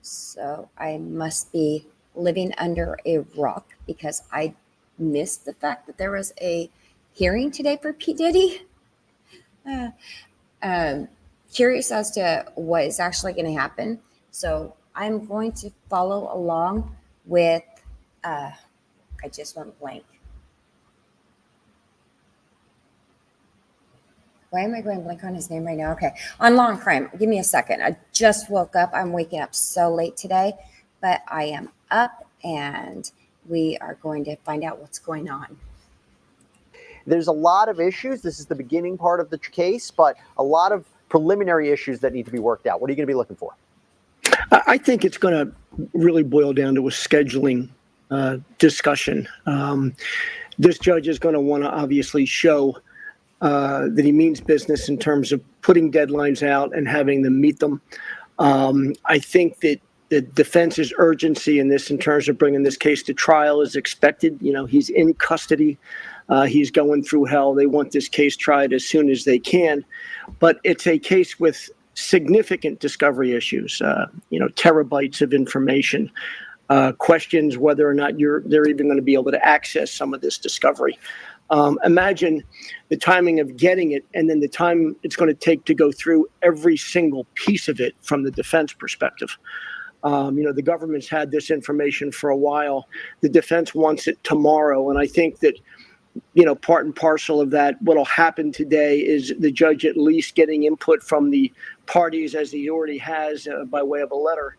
So I must be living under a rock because I missed the fact that there was a hearing today for P. Diddy. Uh, um, Curious as to what is actually going to happen. So I'm going to follow along with, uh, I just went blank. Why am I going blank on his name right now? Okay. On Law and Crime. Give me a second. I just woke up. I'm waking up so late today, but I am up and we are going to find out what's going on. There's a lot of issues. This is the beginning part of the case, but a lot of preliminary issues that need to be worked out. What are you going to be looking for? I think it's going to really boil down to a scheduling discussion. This judge is going to want to obviously show that he means business in terms of putting deadlines out and having them meet them. I think that the defense's urgency in this, in terms of bringing this case to trial, is expected. You know, he's in custody. He's going through hell. They want this case tried as soon as they can. But it's a case with significant discovery issues, terabytes of information, questions whether or not they're even going to be able to access some of this discovery. Imagine the timing of getting it and then the time it's going to take to go through every single piece of it from the defense perspective. The government's had this information for a while. The defense wants it tomorrow. And I think that, part and parcel of that, what'll happen today is the judge at least getting input from the parties, as he already has by way of a letter,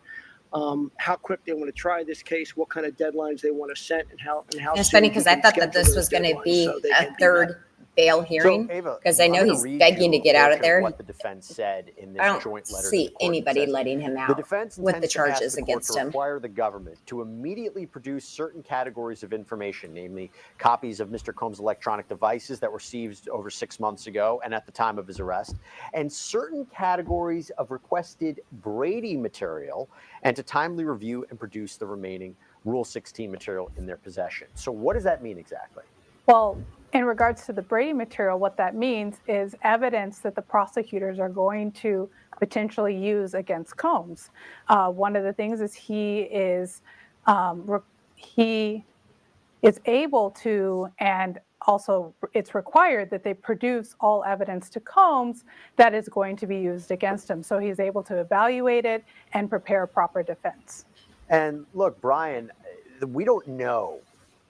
how quick they want to try this case, what kind of deadlines they want to set, and how. It's funny because I thought that this was going to be a third bail hearing because I know he's begging to get out of there. What the defense said in this I don't joint letter see anybody letting him out the defense with the charges against him. Require the government to immediately produce certain categories of information, namely copies of Mr. Combs' electronic devices that were seized over 6 months ago and at the time of his arrest, and certain categories of requested Brady material, and to timely review and produce the remaining Rule 16 material in their possession. So what does that mean exactly? Well, in regards to the Brady material, what that means is evidence that the prosecutors are going to potentially use against Combs. One of the things is he is able to, and also it's required that they produce all evidence to Combs that is going to be used against him. So he's able to evaluate it and prepare a proper defense. And look, Brian, we don't know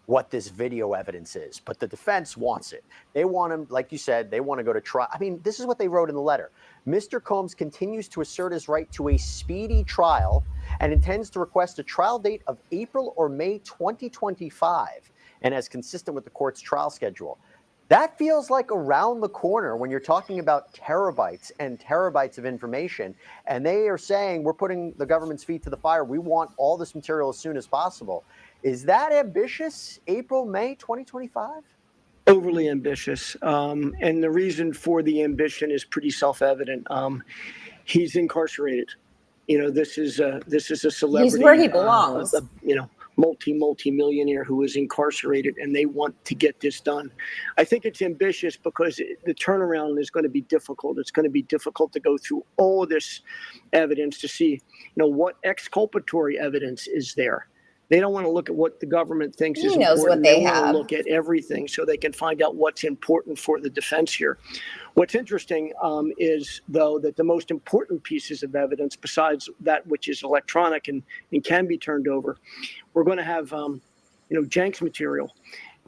what this video evidence is, but the defense wants it. They want him, like you said, they want to go to trial. I mean, this is what they wrote in the letter. Mr. Combs continues to assert his right to a speedy trial and intends to request a trial date of April or May 2025, and as consistent with the court's trial schedule. That feels like around the corner when you're talking about terabytes and terabytes of information, and they are saying, we're putting the government's feet to the fire. We want all this material as soon as possible. Is that ambitious, April, May 2025? Overly ambitious. And the reason for the ambition is pretty self-evident. He's incarcerated. This is a celebrity. He's where he belongs. Multi-millionaire who is incarcerated, and they want to get this done. I think it's ambitious because the turnaround is going to be difficult. It's going to be difficult to go through all of this evidence to see, what exculpatory evidence is there. They don't want to look at what the government thinks is important. What they want have. to look at everything so they can find out what's important for the defense here. What's interesting is, though, that the most important pieces of evidence, besides that which is electronic and can be turned over, we're going to have, Jenks material.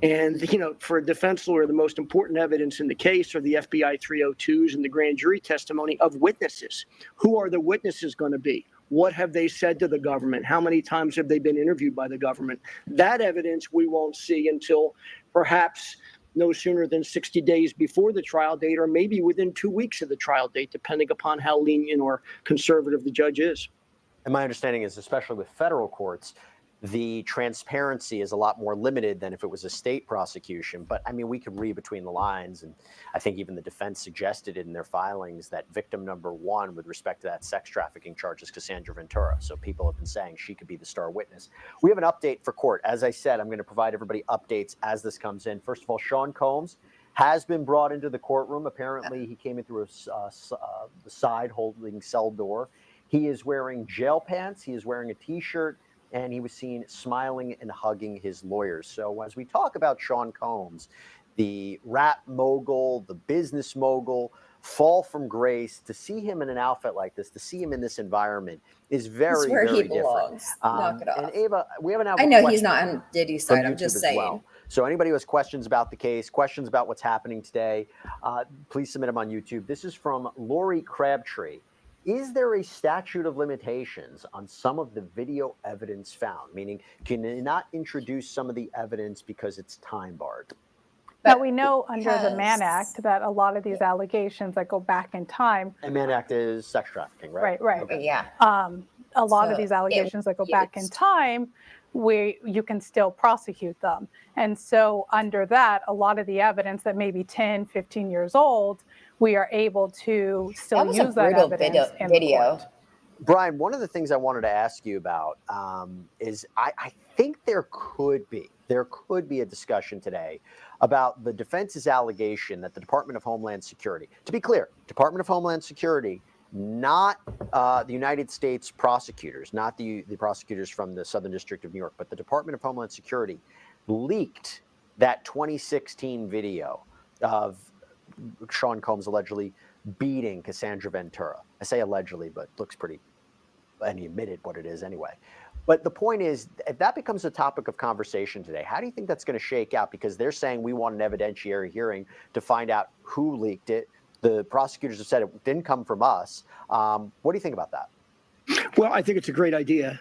And, for a defense lawyer, the most important evidence in the case are the FBI 302s and the grand jury testimony of witnesses. Who are the witnesses going to be? What have they said to the government? How many times have they been interviewed by the government? That evidence we won't see until perhaps no sooner than 60 days before the trial date, or maybe within 2 weeks of the trial date, depending upon how lenient or conservative the judge is. And my understanding is, especially with federal courts, the transparency is a lot more limited than if it was a state prosecution. But I mean, we could read between the lines, and I think even the defense suggested it in their filings that victim number one with respect to that sex trafficking charge is Cassandra Ventura. So people have been saying she could be the star witness. We have an update for court. As I said, I'm going to provide everybody updates as this comes in. First of all, Sean Combs has been brought into the courtroom. Apparently, he came in through the side holding cell door. He is wearing jail pants. He is wearing a T-shirt, and he was seen smiling and hugging his lawyers. So as we talk about Sean Combs, the rap mogul, the business mogul, fall from grace, to see him in an outfit like this, to see him in this environment is very, where very he belongs. different. Knock it off. And Ava, we haven't had I know he's not on Diddy's side. I'm just saying. Well. So anybody who has questions about the case, questions about what's happening today, please submit them on YouTube. This is from Lori Crabtree. Is there a statute of limitations on some of the video evidence found? Meaning, can you not introduce some of the evidence because it's time barred? Now, we know under the Mann Act that a lot of these allegations that go back in time. And Mann Act is sex trafficking, right? Right. Okay. Yeah. A lot of these allegations that go back in time, you can still prosecute them. And so under that, a lot of the evidence that may be 10, 15 years old, we are able to still use that evidence in the court. Brian, one of the things I wanted to ask you about is I think there could be a discussion today about the defense's allegation that the Department of Homeland Security, to be clear, Department of Homeland Security, not the United States prosecutors, not the prosecutors from the Southern District of New York, but the Department of Homeland Security leaked that 2016 video of Sean Combs allegedly beating Cassandra Ventura. I say allegedly, but looks pretty, and he admitted what it is anyway. But the point is, if that becomes a topic of conversation today, how do you think that's going to shake out? Because they're saying we want an evidentiary hearing to find out who leaked it. The prosecutors have said it didn't come from us. What do you think about that? Well, I think it's a great idea.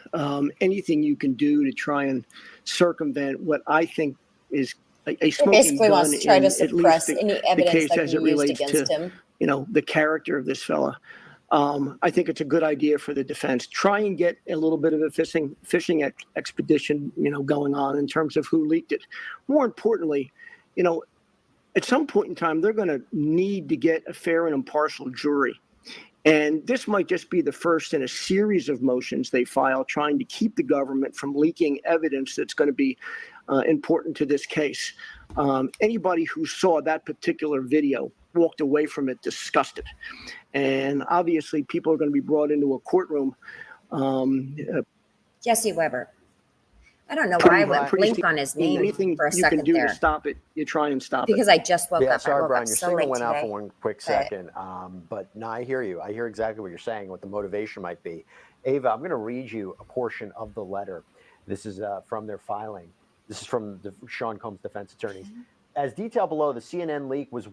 Anything you can do to try and circumvent what I think is a smoking basically gun wants to try in to at least suppress any evidence that as it can be used relates against to, him. you know, the character of this fella. I think it's a good idea for the defense. Try and get a little bit of a fishing expedition, you know, going on in terms of who leaked it. More importantly, you know, at some point in time, they're going to need to get a fair and impartial jury. And this might just be the first in a series of motions they file trying to keep the government from leaking evidence that's going to be important to this case. Anybody who saw that particular video walked away from it disgusted. And obviously, people are going to be brought into a courtroom. Jesse Weber. I don't know why I would blink on his name anything for a you second can do there. to stop it, you try and stop Because it. I just woke up. Sorry, I woke Brian, up your so signal late went out today. for one quick second. But no, I hear you. I hear exactly what you're saying, what the motivation might be. Ava, I'm going to read you a portion of the letter. This is from their filing. This is from Sean Combs' defense attorneys. As detailed below, the CNN leak was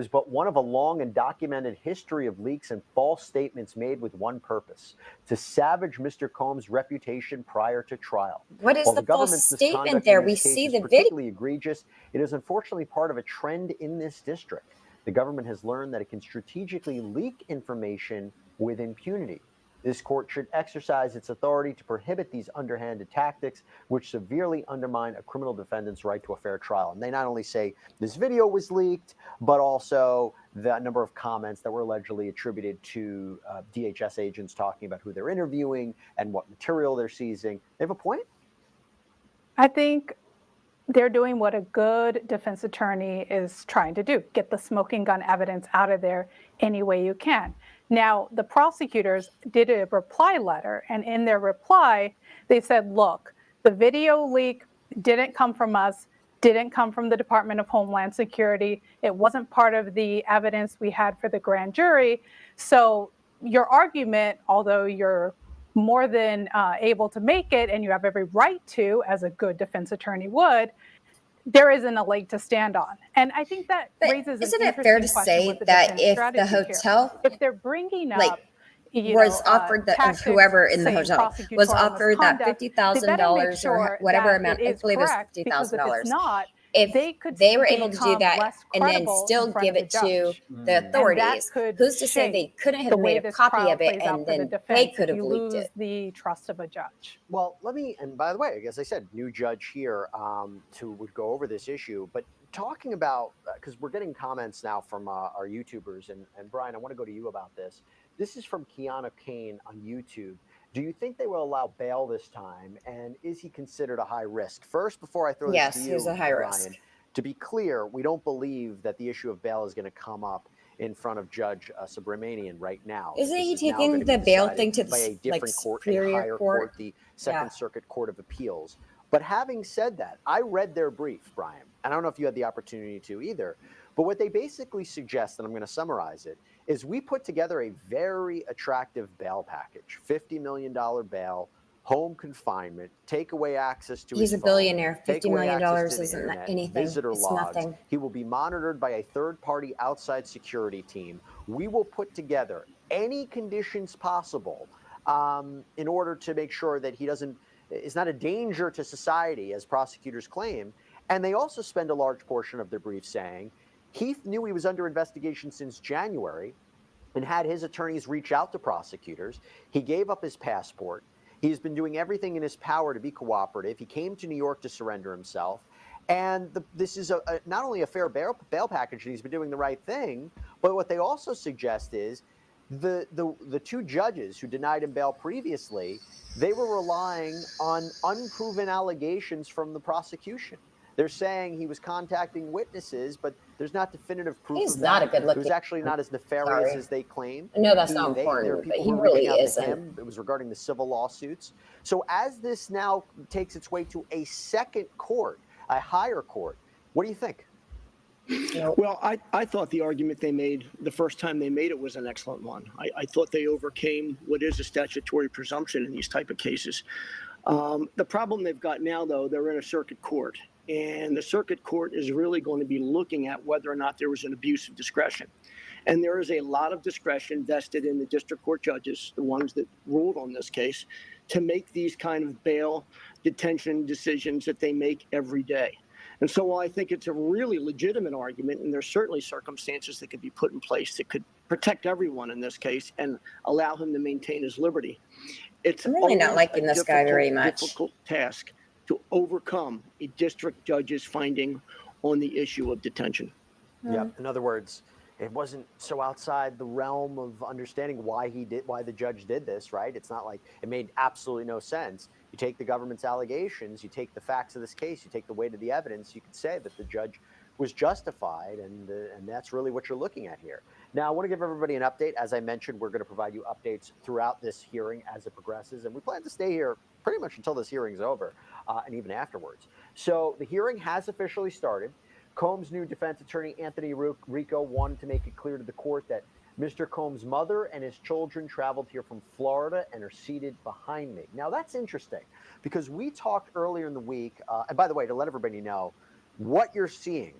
but one of a long and documented history of leaks and false statements made with one purpose: to savage Mr. Combs' reputation prior to trial. What is While the government's false statement misconduct there? in We this case see is the video. particularly egregious, it is unfortunately part of a trend in this district. The government has learned that it can strategically leak information with impunity. This court should exercise its authority to prohibit these underhanded tactics, which severely undermine a criminal defendant's right to a fair trial. And they not only say this video was leaked, but also the number of comments that were allegedly attributed to DHS agents talking about who they're interviewing and what material they're seizing. They have a point? I think they're doing what a good defense attorney is trying to do: get the smoking gun evidence out of there any way you can. Now, the prosecutors did a reply letter, and in their reply, they said, look, the video leak didn't come from us, didn't come from the Department of Homeland Security. It wasn't part of the evidence we had for the grand jury. So your argument, although you're more than able to make it, and you have every right to, as a good defense attorney would, there isn't a leg to stand on. And I think that raises an isn't it fair to say that if the hotel, if they're bringing up, like, was offered that whoever in the hotel was offered that $50,000 or whatever amount, I believe it was $50,000. If they were able to do that and then still give it to the authorities, who's to say they couldn't have made a copy of it and then they could have leaked it? The trust of a judge. Well, and by the way, as I said, new judge here would go over this issue. But talking about, because we're getting comments now from our YouTubers, and Brian, I want to go to you about this. This is from Kiana Kane on YouTube. Do you think they will allow bail this time? And is he considered a high risk? First, before I throw this to you, he's a high Brian, risk. to be clear, we don't believe that the issue of bail is going to come up in front of Judge Subramanian right now. Isn't This he is now taking gonna be the bail decided thing to by a the different court, a superior higher court? the Second Yeah. Circuit Court of Appeals. But having said that, I read their brief, Brian, and I don't know if you had the opportunity to either, but what they basically suggest, and I'm going to summarize it, is we put together a very attractive bail package, $50 million bail, home confinement, take away access to He's his a phone, billionaire. take $50 away million access to the isn't internet, anything. visitor It's logs. nothing. He will be monitored by a third-party outside security team. We will put together any conditions possible in order to make sure that he is not a danger to society, as prosecutors claim. And they also spend a large portion of their brief saying he knew he was under investigation since January and had his attorneys reach out to prosecutors. He gave up his passport. He's been doing everything in his power to be cooperative. He came to New York to surrender himself. And this is not only a fair bail package, and he's been doing the right thing, but what they also suggest is the two judges who denied him bail previously, they were relying on unproven allegations from the prosecution. They're saying he was contacting witnesses, but there's not definitive proof He's of not that. a good looking. It was actually not as nefarious Sorry. as they claim. I know that's not There are important, but people he who are really reaching out isn't. to him. It was regarding the civil lawsuits. So as this now takes its way to a second court, a higher court, what do you think? Nope. Well, I thought the argument they made the first time they made it was an excellent one. I thought they overcame what is a statutory presumption in these type of cases. The problem they've got now, though, they're in a circuit court, and the circuit court is really going to be looking at whether or not there was an abuse of discretion. And there is a lot of discretion vested in the district court judges, the ones that ruled on this case, to make these kind of bail detention decisions that they make every day. And so while I think it's a really legitimate argument, and there's certainly circumstances that could be put in place that could protect everyone in this case and allow him to maintain his liberty, it's I'm really not always liking a this guy very much. difficult task to overcome a district judge's finding on the issue of detention. Yep. In other words, it wasn't so outside the realm of understanding why the judge did this, right? It's not like it made absolutely no sense. You take the government's allegations, you take the facts of this case, you take the weight of the evidence, you could say that the judge was justified, and that's really what you're looking at here. Now, I want to give everybody an update. As I mentioned, we're going to provide you updates throughout this hearing as it progresses, and we plan to stay here pretty much until this hearing's over, and even afterwards. So the hearing has officially started. Combs' new defense attorney, Anthony Rico, wanted to make it clear to the court that Mr. Combs' mother and his children traveled here from Florida and are seated behind me. Now, that's interesting because we talked earlier in the week, and by the way, to let everybody know, what you're seeing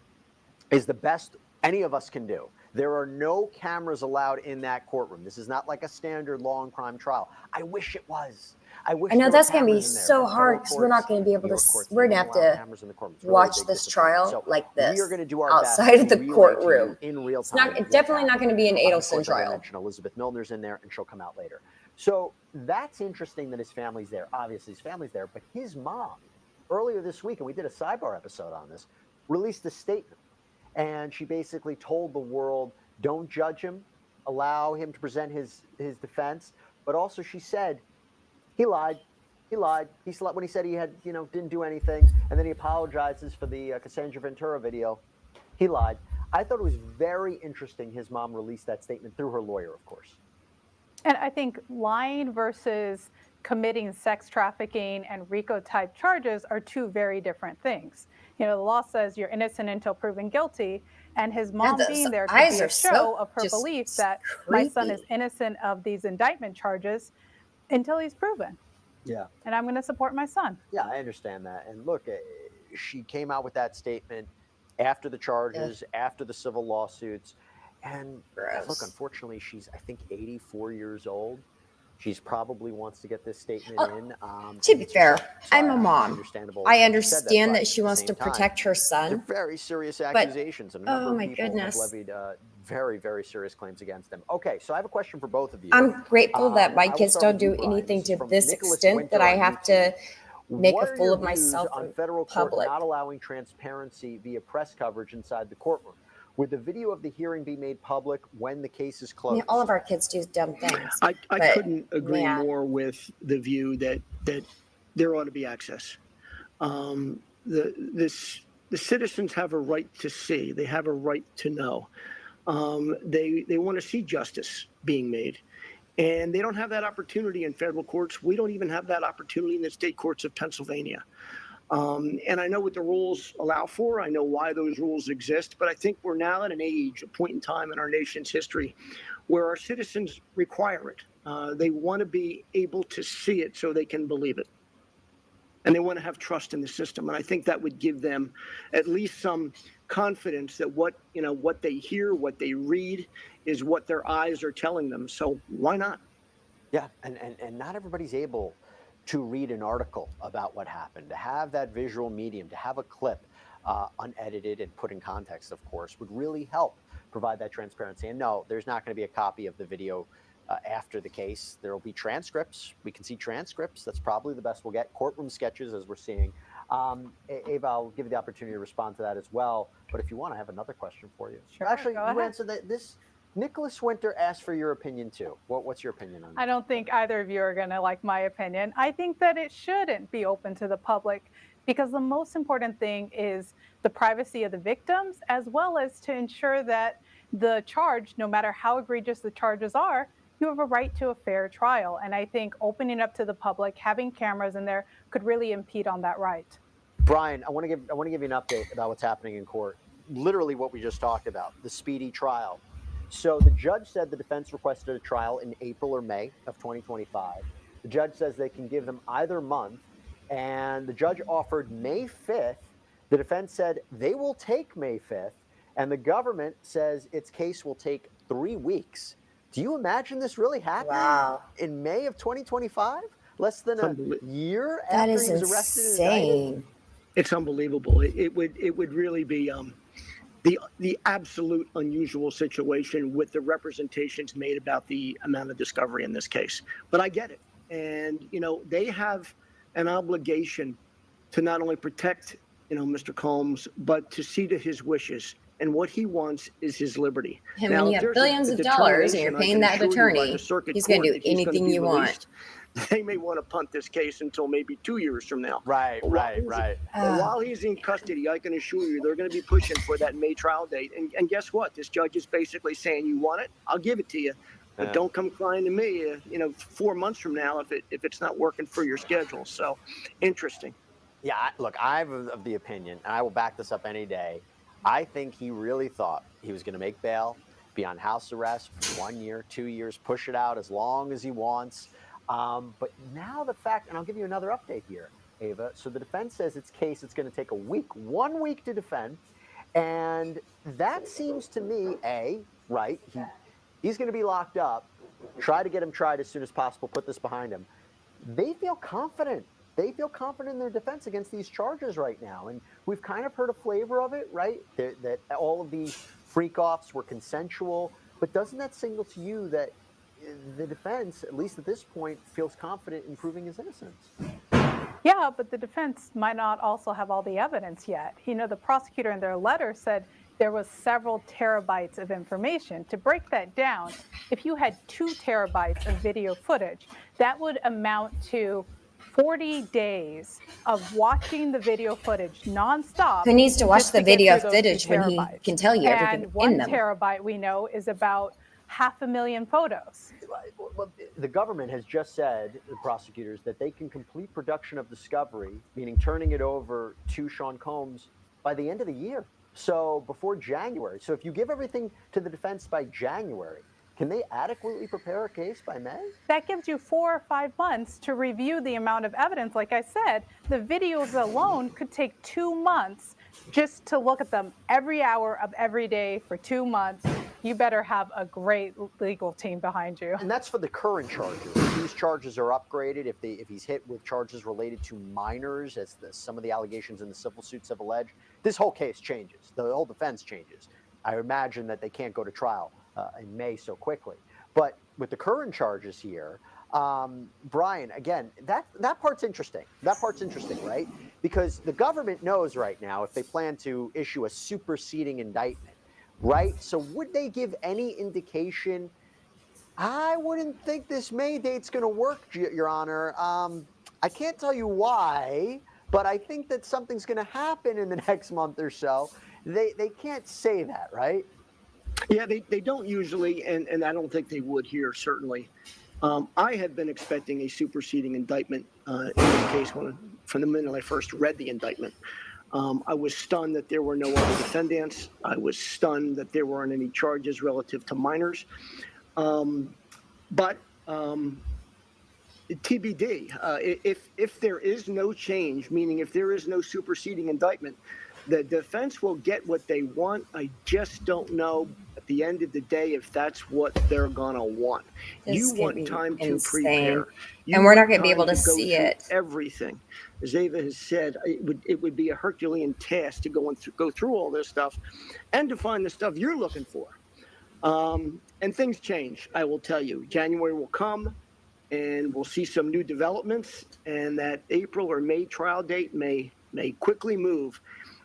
is the best any of us can do. There are no cameras allowed in that courtroom. This is not like a standard law and crime trial. I wish it was. I know that's going to be so hard because we're not going to be able to. We're going to have to watch this trial like this. We are going to do our outside best of the courtroom in real It's time. not. It's definitely not going to be an Adelson trial. Elizabeth Milner's in there, and she'll come out later. So that's interesting that his family's there. Obviously, his family's there, but his mom, earlier this week, and we did a sidebar episode on this, released a statement, and she basically told the world, don't judge him, allow him to present his defense, but also she said, he lied. He lied. When he said he had, didn't do anything, and then he apologizes for the Cassandra Ventura video. He lied. I thought it was very interesting his mom released that statement through her lawyer, of course. And I think lying versus committing sex trafficking and RICO-type charges are two very different things. The law says you're innocent until proven guilty, and his mom being there could be a show of her belief that my son is innocent of these indictment charges until he's proven. Yeah. And I'm going to support my son. Yeah, I understand that. And look, she came out with that statement after the charges, after the civil lawsuits. And look, unfortunately, she's, I think, 84 years old. She's probably wants to get this statement in. To be fair, I'm a mom. Understandable. I understand that she wants to protect her son. They're very serious accusations. And a number of people have levied very, very serious claims against them. Okay, so I have a question for both of you. I'm grateful that my kids don't do anything to this extent that I have to make a fool of myself on federal court not allowing transparency via press coverage inside the courtroom. Would the video of the hearing be made public when the case is closed? All of our kids do dumb things. I couldn't agree more with the view that there ought to be access. The citizens have a right to see. They have a right to know. They want to see justice being made. And they don't have that opportunity in federal courts. We don't even have that opportunity in the state courts of Pennsylvania. And I know what the rules allow for. I know why those rules exist. But I think we're now at an age, a point in time in our nation's history, where our citizens require it. They want to be able to see it so they can believe it. And they want to have trust in the system. And I think that would give them at least some confidence that what they hear, what they read is what their eyes are telling them. So why not? Yeah, and not everybody's able to read an article about what happened, to have that visual medium, to have a clip unedited and put in context, of course, would really help provide that transparency. And no, there's not going to be a copy of the video after the case. There will be transcripts. We can see transcripts. That's probably the best we'll get. Courtroom sketches, as we're seeing. Ava, I'll give you the opportunity to respond to that as well. But if you want, I have another question for you. Sure, Actually, go you ahead. answered that. Nicholas Winter asked for your opinion too. What's your opinion on that? I don't think either of you are going to like my opinion. I think that it shouldn't be open to the public because the most important thing is the privacy of the victims, as well as to ensure that the charge, no matter how egregious the charges are, you have a right to a fair trial. And I think opening up to the public, having cameras in there could really impede on that right. Brian, I want to give you an update about what's happening in court. Literally what we just talked about, the speedy trial. So the judge said the defense requested a trial in April or May of 2025. The judge says they can give them either month, and the judge offered May 5th. The defense said they will take May 5th, and the government says its case will take 3 weeks. Do you imagine this really happening in May of 2025? Less than a year That after is he was arrested and indicted? insane. It's unbelievable. It would really be the absolute unusual situation with the representations made about the amount of discovery in this case. But I get it. And, they have an obligation to not only protect, Mr. Combs, but to see to his wishes. And what he wants is his liberty. When you have billions of dollars and you're paying that attorney, he's going to do anything you want. They may want to punt this case until maybe 2 years from now. Right. But while he's in custody, I can assure you they're going to be pushing for that May trial date. And guess what? This judge is basically saying, you want it? I'll give it to you. But don't come crying to me, 4 months from now if it's not working for your schedule. So interesting. Yeah, look, I'm of the opinion, and I will back this up any day. I think he really thought he was going to make bail, be on house arrest for 1 year, 2 years, push it out as long as he wants. But now the fact, and I'll give you another update here, Ava. So the defense says its case, it's going to take a week, 1 week to defend. And that seems to me, right, he's going to be locked up, try to get him tried as soon as possible, put this behind him. They feel confident. They feel confident in their defense against these charges right now. And we've kind of heard a flavor of it, right? That all of these freak-offs were consensual. But doesn't that signal to you that the defense, at least at this point, feels confident in proving his innocence? Yeah, but the defense might not also have all the evidence yet. The prosecutor in their letter said there was several terabytes of information. To break that down, if you had 2 terabytes of video footage, that would amount to 40 days of watching the video footage nonstop. Who needs to watch the video footage when he terabytes. can tell you everything And 1 in them? terabyte, we know, is about 500,000 photos. Well, the government has just said, the prosecutors, that they can complete production of discovery, meaning turning it over to Sean Combs, by the end of the year. So before January. So if you give everything to the defense by January, can they adequately prepare a case by May? That gives you 4 or 5 months to review the amount of evidence. Like I said, the videos alone could take 2 months just to look at them every hour of every day for 2 months. You better have a great legal team behind you. And that's for the current charges. If these charges are upgraded, if he's hit with charges related to minors, as some of the allegations in the civil suits have alleged, this whole case changes. The whole defense changes. I imagine that they can't go to trial in May so quickly. But with the current charges here, Brian, again, that part's interesting. That part's interesting, right? Because the government knows right now if they plan to issue a superseding indictment, right? So would they give any indication? I wouldn't think this May date's going to work, Your Honor. I can't tell you why, but I think that something's going to happen in the next month or so. They can't say that, right? Yeah, they don't usually, and I don't think they would here, certainly. I had been expecting a superseding indictment in this case from the minute I first read the indictment. I was stunned that there were no other defendants. I was stunned that there weren't any charges relative to minors. But TBD. If there is no change, meaning if there is no superseding indictment, the defense will get what they want. I just don't know at the end of the day if that's what they're gonna want. This You is going to want be time to insane. prepare. You And we're not want going to be time able to go see through it. everything. As Ava has said, it would be a Herculean task to go through all this stuff and to find the stuff you're looking for. And things change, I will tell you. January will come and we'll see some new developments, and that April or May trial date may quickly move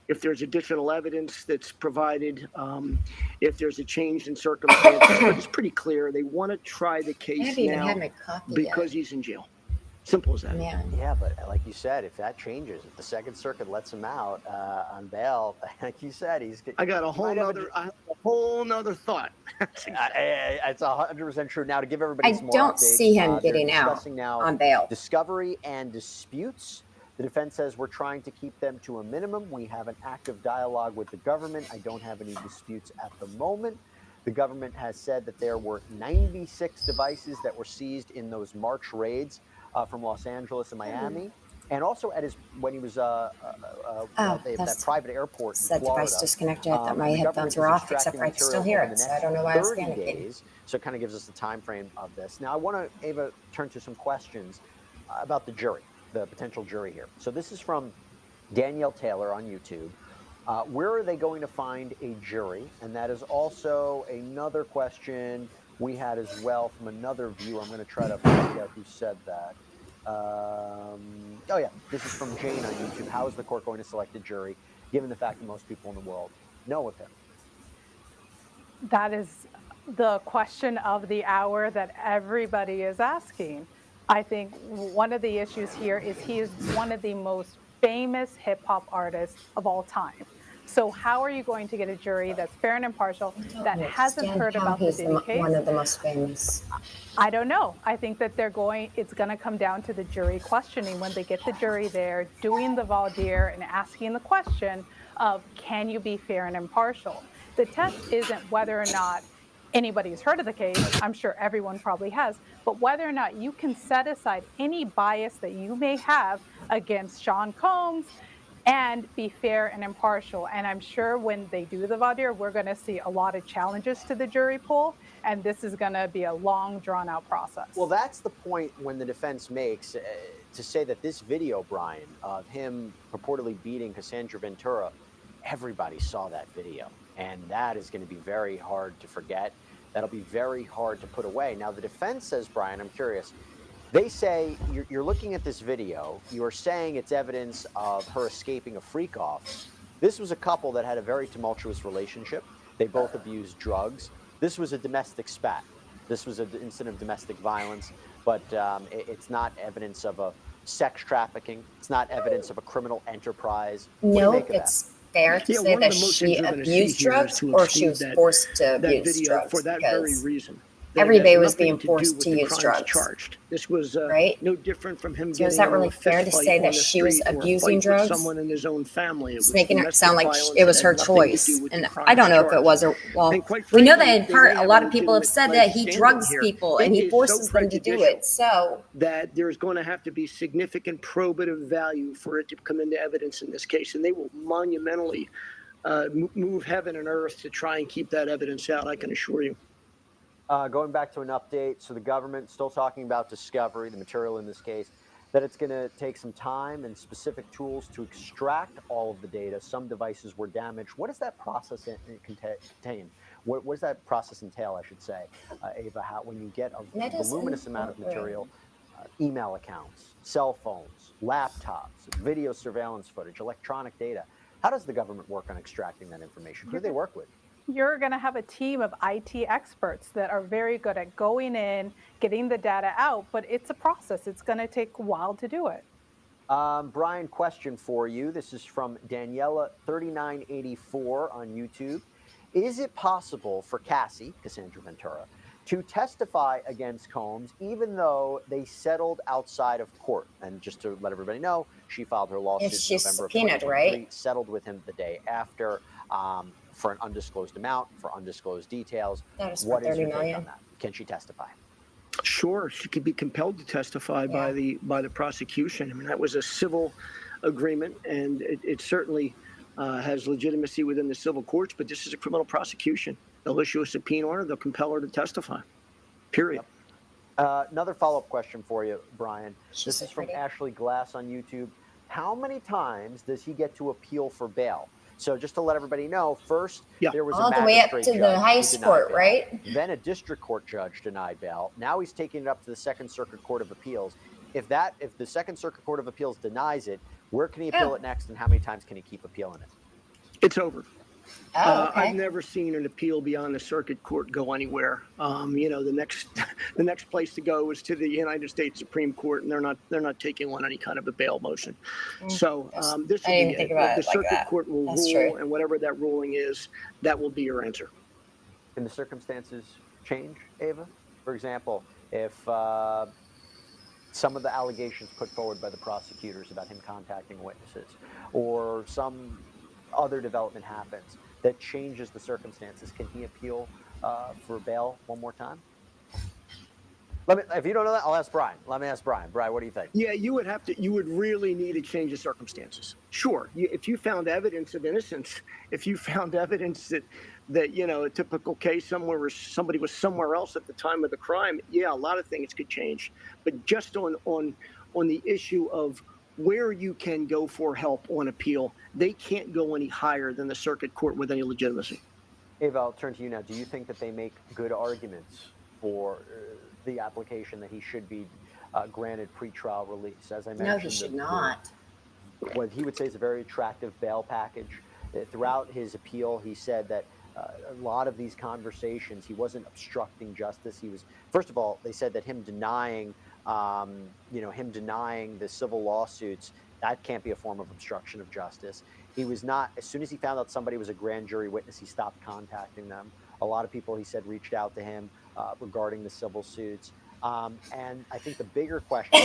if there's additional evidence that's provided, if there's a change in circumstances. But it's pretty clear they want to try the I case haven't even had now my coffee because yet. he's in jail. Simple as that. Man. Yeah, but like you said, if that changes, if the Second Circuit lets him out on bail, like you said, I got a whole nother thought. It's 100% true. Now, to give everybody some I more don't updates, see him they're getting out discussing now on bail. discovery and disputes. The defense says we're trying to keep them to a minimum. We have an active dialogue with the government. I don't have any disputes at the moment. The government has said that there were 96 devices that were seized in those March raids from Los Angeles and Miami. And also when he was that private airport in Said Florida. device disconnected. I thought my the headphones government were is off, except extracting for I can still material hear over it. the So next I don't know why I was 30 panicking. days. So it kind of gives us the time frame of this. Now, I want to, Ava, turn to some questions about the jury, the potential jury here. So this is from Danielle Taylor on YouTube. Where are they going to find a jury? And that is also another question we had as well from another viewer. I'm going to try to find out who said that. Oh, yeah, this is from Jane on YouTube. How is the court going to select a jury, given the fact that most people in the world know of him? That is the question of the hour that everybody is asking. I think one of the issues here is he is one of the most famous hip hop artists of all time. So how are you going to get a jury that's fair and impartial that hasn't heard how about the he's Diddy one case? of the most famous. I don't know. I think that it's going to come down to the jury questioning when they get the jury there, doing the voir dire and asking the question of, can you be fair and impartial? The test isn't whether or not anybody's heard of the case. I'm sure everyone probably has, but whether or not you can set aside any bias that you may have against Sean Combs and be fair and impartial. And I'm sure when they do the voir dire, we're going to see a lot of challenges to the jury pool, and this is going to be a long, drawn-out process. Well, that's the point when the defense makes to say that this video, Brian, of him purportedly beating Cassandra Ventura, everybody saw that video. And that is going to be very hard to forget. That'll be very hard to put away. Now, the defense says, Brian, I'm curious, they say you're looking at this video, you're saying it's evidence of her escaping a freak off. This was a couple that had a very tumultuous relationship. They both abused drugs. This was a domestic spat. This was an incident of domestic violence, but it's not evidence of a sex trafficking. It's not evidence of a criminal enterprise. No, it's fair to say that she abused drugs or she was forced to abuse drugs for that very reason. Everybody was being forced to use drugs. Charged. This was right? No different from him. So is that really fair to say that she was abusing drugs? Someone in his own family. It's making it sound like it was her choice, and I don't know if it was or well. We know that in part, a lot of people have said that he drugs people and he forces them to do it. So that there's going to have to be significant probative value for it to come into evidence in this case, and they will monumentally move heaven and earth to try and keep that evidence out. I can assure you. Going back to an update, so the government still talking about discovery, the material in this case, that it's going to take some time and specific tools to extract all of the data. Some devices were damaged. What does that process contain? What does that process entail, I should say, Ava, when you get a voluminous amount of material, email accounts, cell phones, laptops, video surveillance footage, electronic data? How does the government work on extracting that information? Who do they work with? You're going to have a team of IT experts that are very good at going in, getting the data out, but it's a process. It's going to take a while to do it. Brian, question for you. This is from Daniela3984 on YouTube. Is it possible for Cassandra Ventura, to testify against Combs, even though they settled outside of court? And just to let everybody know, she filed her lawsuit in she's November of subpoenaed, 2023, right? settled with him the day after for an undisclosed amount, for undisclosed details. That was for What is 30 your take on million. that? Can she testify? Sure, she could be compelled to testify by the prosecution. I mean, that was a civil agreement, and it certainly has legitimacy within the civil courts. But this is a criminal prosecution. They'll issue a subpoena on her. They'll compel her to testify. Period. Yep. Another follow-up question for you, Brian. She's This is from pretty. Ashley Glass on YouTube. How many times does he get to appeal for bail? So just to let everybody know, first there was all a the way up magistrate to judge the who highest denied court, bail. right? Then a district court judge denied bail. Now he's taking it up to the Second Circuit Court of Appeals. If the Second Circuit Court of Appeals denies it, where can he appeal it next, and how many times can he keep appealing it? It's over. Oh, okay. I've never seen an appeal beyond the circuit court go anywhere. The next place to go is to the United States Supreme Court, and they're not taking on any kind of a bail motion. So this will I didn't be even think it. about The it like circuit that. court will That's rule, true. and whatever that ruling is, that will be your answer. Can the circumstances change, Ava? For example, if some of the allegations put forward by the prosecutors about him contacting witnesses, or some other development happens that changes the circumstances, can he appeal for bail one more time? If you don't know that, I'll ask Brian. Let me ask Brian. Brian, what do you think? Yeah, you would really need a change of circumstances. Sure. If you found evidence of innocence, if you found evidence that a typical case somebody was somewhere else at the time of the crime, yeah, a lot of things could change. But just on the issue of where you can go for help on appeal, they can't go any higher than the circuit court with any legitimacy. Ava, I'll turn to you now. Do you think that they make good arguments for the application that he should be granted pretrial release? As I mentioned, No, he should not. What he would say is a very attractive bail package. Throughout his appeal, he said that a lot of these conversations, he wasn't obstructing justice. He was, first of all, they said that him denying the civil lawsuits, that can't be a form of obstruction of justice. He was not, as soon as he found out somebody was a grand jury witness, he stopped contacting them. A lot of people, he said, reached out to him regarding the civil suits. And I think the bigger question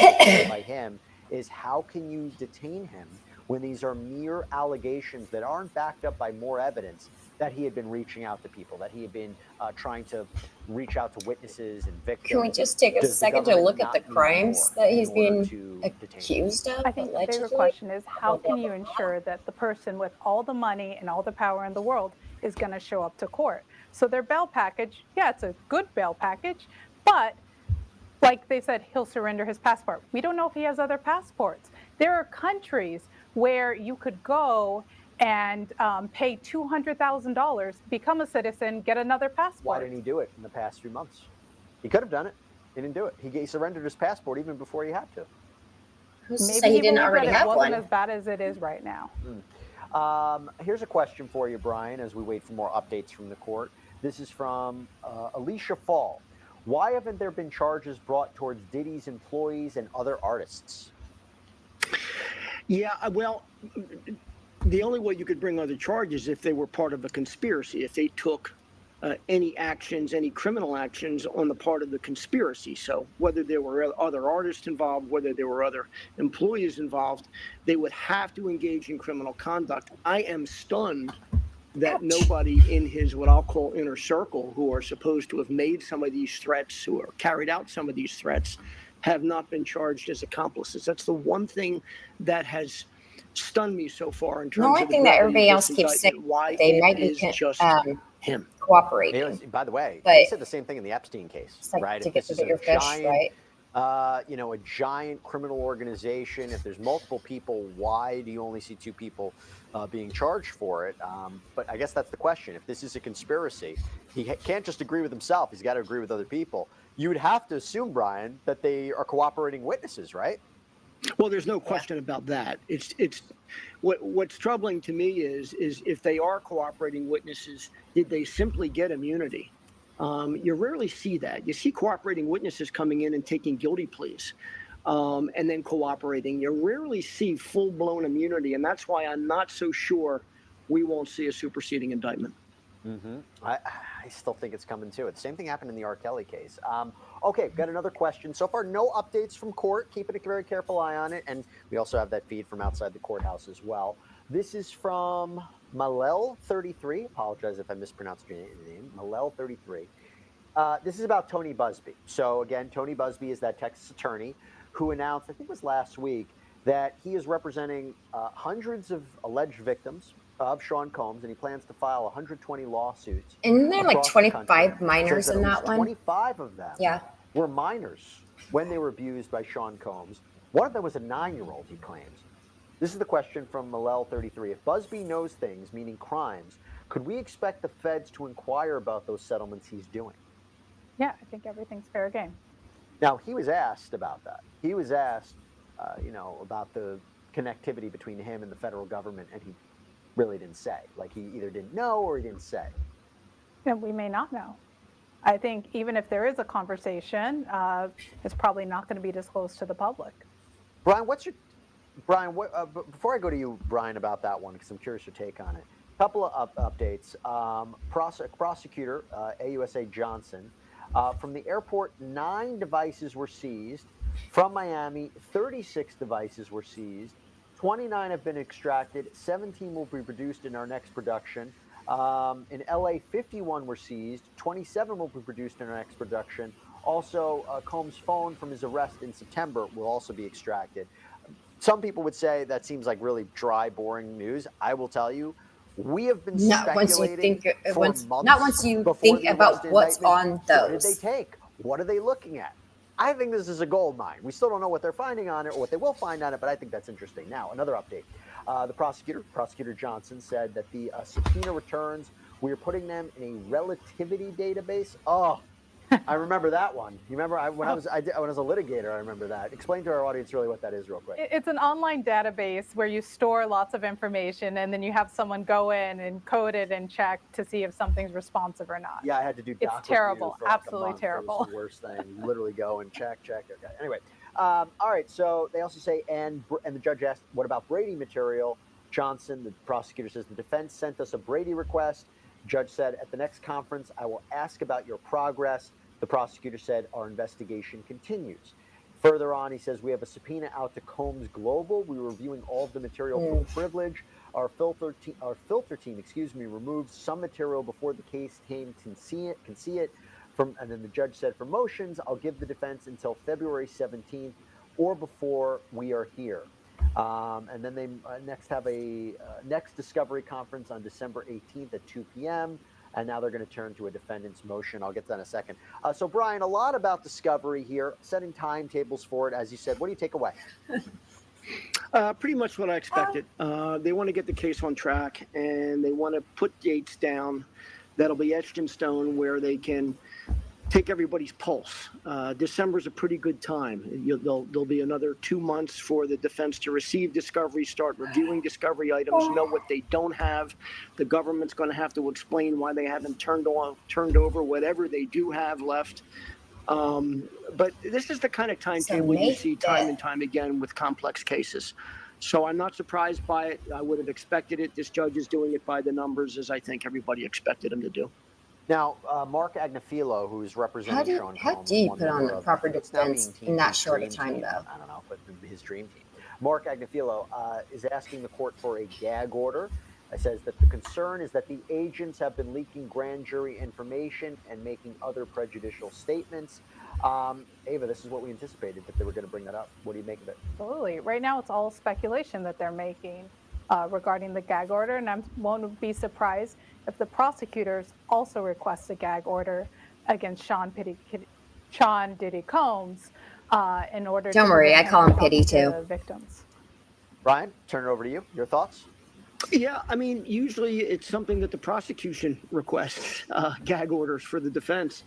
by him is, how can you detain him when these are mere allegations that aren't backed up by more evidence that he had been reaching out to people, that he had been trying to reach out to witnesses and victims? Can we just take a second to look at the crimes that he's being accused of? I think the bigger question is, how can you ensure that the person with all the money and all the power in the world is going to show up to court? So their bail package, yeah, it's a good bail package, but like they said, he'll surrender his passport. We don't know if he has other passports. There are countries where you could go and pay $200,000, become a citizen, get another passport. Why didn't he do it in the past few months? He could have done it. He didn't do it. He surrendered his passport even before he had to. Maybe he didn't already have one. It wasn't as bad as it is right now. Here's a question for you, Brian, as we wait for more updates from the court. This is from Alicia Fall. Why haven't there been charges brought towards Diddy's employees and other artists? Yeah, well, the only way you could bring other charges if they were part of a conspiracy, if they took any actions, any criminal actions on the part of the conspiracy. So whether there were other artists involved, whether there were other employees involved, they would have to engage in criminal conduct. I am stunned that nobody in his, what I'll call inner circle, who are supposed to have made some of these threats, who are carried out some of these threats, have not been charged as accomplices. That's the one thing that has stunned me so far in terms of the thing that everybody else keeps saying, why they might is be just him cooperating. By the way, But they said the same thing in the Epstein case, it's like right? to get the bigger fish, right? A giant criminal organization. If there's multiple people, why do you only see two people being charged for it? But I guess that's the question. If this is a conspiracy, he can't just agree with himself. He's got to agree with other people. You would have to assume, Brian, that they are cooperating witnesses, right? Well, there's no question about that. It's what's troubling to me is if they are cooperating witnesses, did they simply get immunity? You rarely see that. You see cooperating witnesses coming in and taking guilty pleas and then cooperating. You rarely see full-blown immunity, and that's why I'm not so sure we won't see a superseding indictment. I still think it's coming too. The same thing happened in the R. Kelly case. Okay, got another question. So far, no updates from court. Keeping a very careful eye on it. And we also have that feed from outside the courthouse as well. This is from Malel33. Apologize if I mispronounced your name. Malel33. This is about Tony Busby. So again, Tony Busby is that Texas attorney who announced, I think it was last week, that he is representing hundreds of alleged victims of Sean Combs, and he plans to file 120 lawsuits. And there are like across the country. 25 minors Says in at that least one. 25 of them Yeah. were minors when they were abused by Sean Combs. One of them was a 9-year-old, he claims. This is the question from Malel33. If Busby knows things, meaning crimes, could we expect the feds to inquire about those settlements he's doing? Yeah, I think everything's fair game. Now, he was asked about that. He was asked, about the connectivity between him and the federal government, and he really didn't say. Like, he either didn't know or he didn't say. And we may not know. I think even if there is a conversation, it's probably not going to be disclosed to the public. Brian, before I go to you, Brian, about that one, because I'm curious your take on it. A couple of updates. Prosecutor AUSA Johnson, from the airport, 9 devices were seized. From Miami, 36 devices were seized. 29 have been extracted. 17 will be produced in our next production. In LA, 51 were seized. 27 will be produced in our next production. Also, Combs' phone from his arrest in September will also be extracted. Some people would say that seems like really dry, boring news. I will tell you, we have been speculating for months. Not once you think about what's on those. What did they take? What are they looking at? I think this is a gold mine. We still don't know what they're finding on it or what they will find on it, but I think that's interesting. Now, another update. The Prosecutor Johnson, said that the subpoena returns, we are putting them in a relativity database. Oh, I remember that one. You remember when I was a litigator, I remember that. Explain to our audience really what that is real quick. It's an online database where you store lots of information, and then you have someone go in and code it and check to see if something's responsive or not. Yeah, I had to do doc It's terrible, review for absolutely like a month. terrible. It was the worst thing. You literally go and check. Okay. Anyway, all right. So they also say, and the judge asked, what about Brady material? Johnson, the prosecutor, says the defense sent us a Brady request. Judge said, at the next conference, I will ask about your progress. The prosecutor said, our investigation continues. Further on, he says, we have a subpoena out to Combs Global. We were reviewing all of the material for privilege. Our filter team, removed some material before the case team can see it. And then the judge said, for motions, I'll give the defense until February 17th or before we are here. And then they next have a next discovery conference on December 18th at 2 p.m., and now they're going to turn to a defendant's motion. I'll get to that in a second. So, Brian, a lot about discovery here, setting timetables for it, as you said. What do you take away? Pretty much what I expected. They want to get the case on track, and they want to put dates down that'll be etched in stone where they can take everybody's pulse. December's a pretty good time. There'll be another 2 months for the defense to receive discovery, start reviewing discovery items, know what they don't have. The government's going to have to explain why they haven't turned over whatever they do have left. But this is the kind of timetable you see time and time again with complex cases. So I'm not surprised by it. I would have expected it. This judge is doing it by the numbers, as I think everybody expected him to do. Now, Mark Agnafilo, who's representing Sean Combs. How do you put on the proper defense in that short a time, though? I don't know, but his dream team. Mark Agnafilo is asking the court for a gag order. It says that the concern is that the agents have been leaking grand jury information and making other prejudicial statements. Ava, this is what we anticipated, that they were going to bring that up. What do you make of it? Absolutely. Right now, it's all speculation that they're making regarding the gag order, and I won't be surprised if the prosecutors also request a gag order against Sean Diddy Combs in order to... Don't worry, I call him Pity too. Victims. Brian, turn it over to you. Your thoughts? Yeah, I mean, usually it's something that the prosecution requests, gag orders for the defense.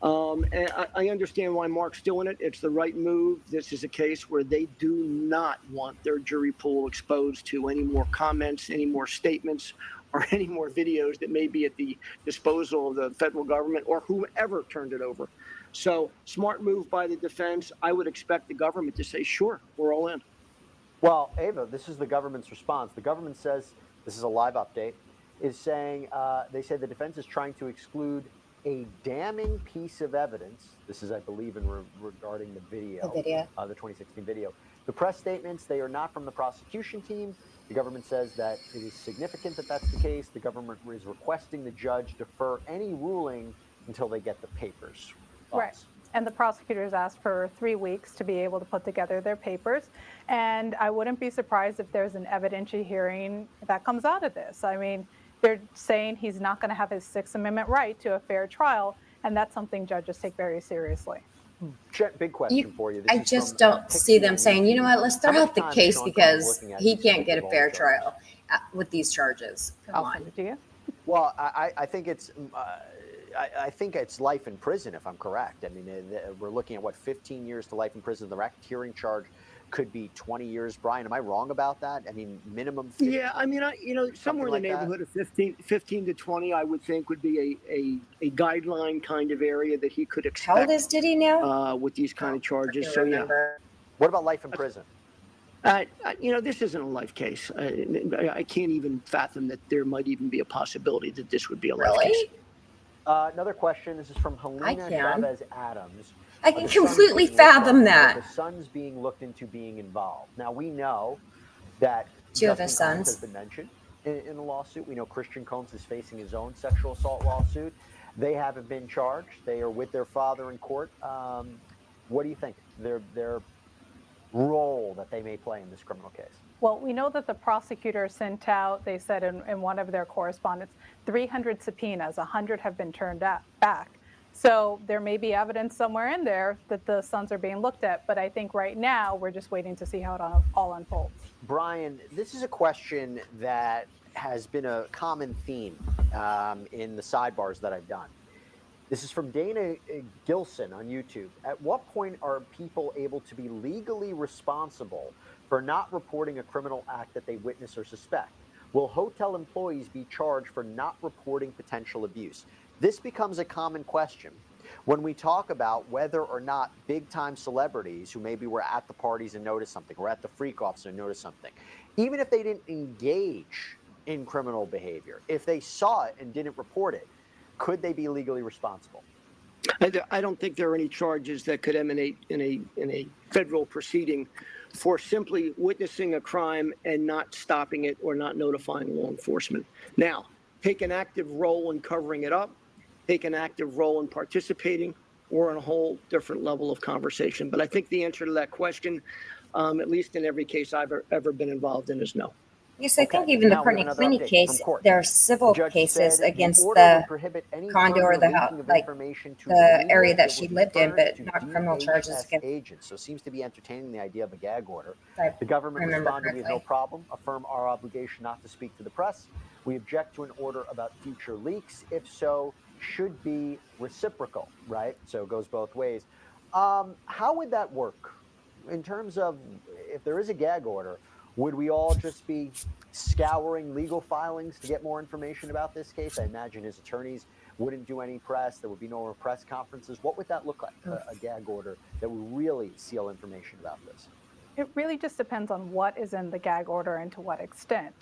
And I understand why Mark's doing it. It's the right move. This is a case where they do not want their jury pool exposed to any more comments, any more statements, or any more videos that may be at the disposal of the federal government or whoever turned it over. So, smart move by the defense. I would expect the government to say, sure, we're all in. Well, Ava, this is the government's response. The government says, this is a live update, is saying, they say the defense is trying to exclude a damning piece of evidence. This is, I believe, regarding the video, the 2016 video. The press statements, they are not from the prosecution team. The government says that it is significant that that's the case. The government is requesting the judge defer any ruling until they get the papers. Right. And the prosecutors asked for 3 weeks to be able to put together their papers. And I wouldn't be surprised if there's an evidentiary hearing that comes out of this. I mean, they're saying he's not going to have his Sixth Amendment right to a fair trial. And that's something judges take very seriously. Chet, big question for you. This I is just from, don't see them saying, you know what, let's throw How much out the time is case Sean because Combs looking at he these can't get a individual fair charges? trial with these charges. Come I'll on. send it to you. Well, I think it's I think it's life in prison, if I'm correct. I mean, we're looking at, what, 15 years to life in prison. The racketeering charge could be 20 years. Brian, am I wrong about that? I mean, minimum 15? Yeah, I mean, somewhere in the neighborhood of 15 to 20, I would think would be a guideline kind of area that he could expect. How old is Diddy now? With these kind of charges. I So, yeah. remember. What about life in prison? This isn't a life case. I can't even fathom that there might even be a possibility that this would be a life case. Really? Another question. This is from Helena can. Chavez Adams. I can The Suns completely being looked at- fathom that. The Suns being looked into being involved. Now, we know that Two of Justin his Combs sons. has been mentioned in a lawsuit. We know Christian Combs is facing his own sexual assault lawsuit. They haven't been charged. They are with their father in court. What do you think? Their role that they may play in this criminal case? Well, we know that the prosecutor sent out, they said in one of their correspondence, 300 subpoenas, 100 have been turned back. So there may be evidence somewhere in there that the sons are being looked at, but I think right now we're just waiting to see how it all unfolds. Brian, this is a question that has been a common theme in the sidebars that I've done. This is from Dana Gilson on YouTube. At what point are people able to be legally responsible for not reporting a criminal act that they witness or suspect? Will hotel employees be charged for not reporting potential abuse? This becomes a common question when we talk about whether or not big-time celebrities who maybe were at the parties and noticed something, or at the freak-offs and noticed something, even if they didn't engage in criminal behavior, if they saw it and didn't report it, could they be legally responsible? I don't think there are any charges that could emanate in a federal proceeding for simply witnessing a crime and not stopping it or not notifying law enforcement. Now, take an active role in covering it up, take an active role in participating, or on a whole different level of conversation. But I think the answer to that question, at least in every case I've ever been involved in, is no. Yes, I think Okay, even the now we have Courtney another Clooney update case, from court. there are civil The judge cases said against order would the prohibit any condo or further the house, leaking of like information to the media area that that she would lived in, refer but to not criminal charges DHS against. agents. So seems to be entertaining the idea of a gag order. If The government I remember responded, we have no correctly. problem. Affirm our obligation not to speak to the press. We object to an order about future leaks. If so, should be reciprocal, right? So it goes both ways. How would that work in terms of, if there is a gag order, would we all just be scouring legal filings to get more information about this case? I imagine his attorneys wouldn't do any press. There would be no more press conferences. What would that look like, a gag order that would really seal information about this? It really just depends on what is in the gag order and to what extent.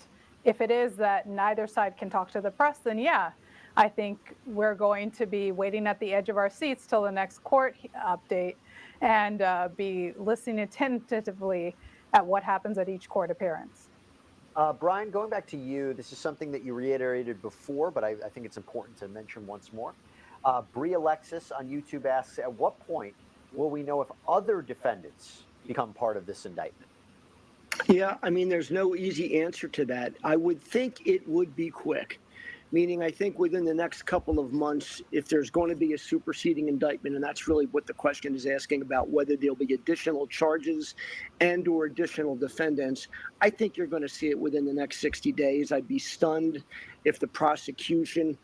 If it is that neither side can talk to the press, then yeah, I think we're going to be waiting at the edge of our seats till the next court update and be listening attentively at what happens at each court appearance. Brian, going back to you, this is something that you reiterated before, but I think it's important to mention once more. Bree Alexis on YouTube asks, at what point will we know if other defendants become part of this indictment? Yeah, I mean, there's no easy answer to that. I would think it would be quick, meaning I think within the next couple of months, if there's going to be a superseding indictment, and that's really what the question is asking about, whether there'll be additional charges and or additional defendants, I think you're going to see it within the next 60 days. I'd be stunned if the prosecution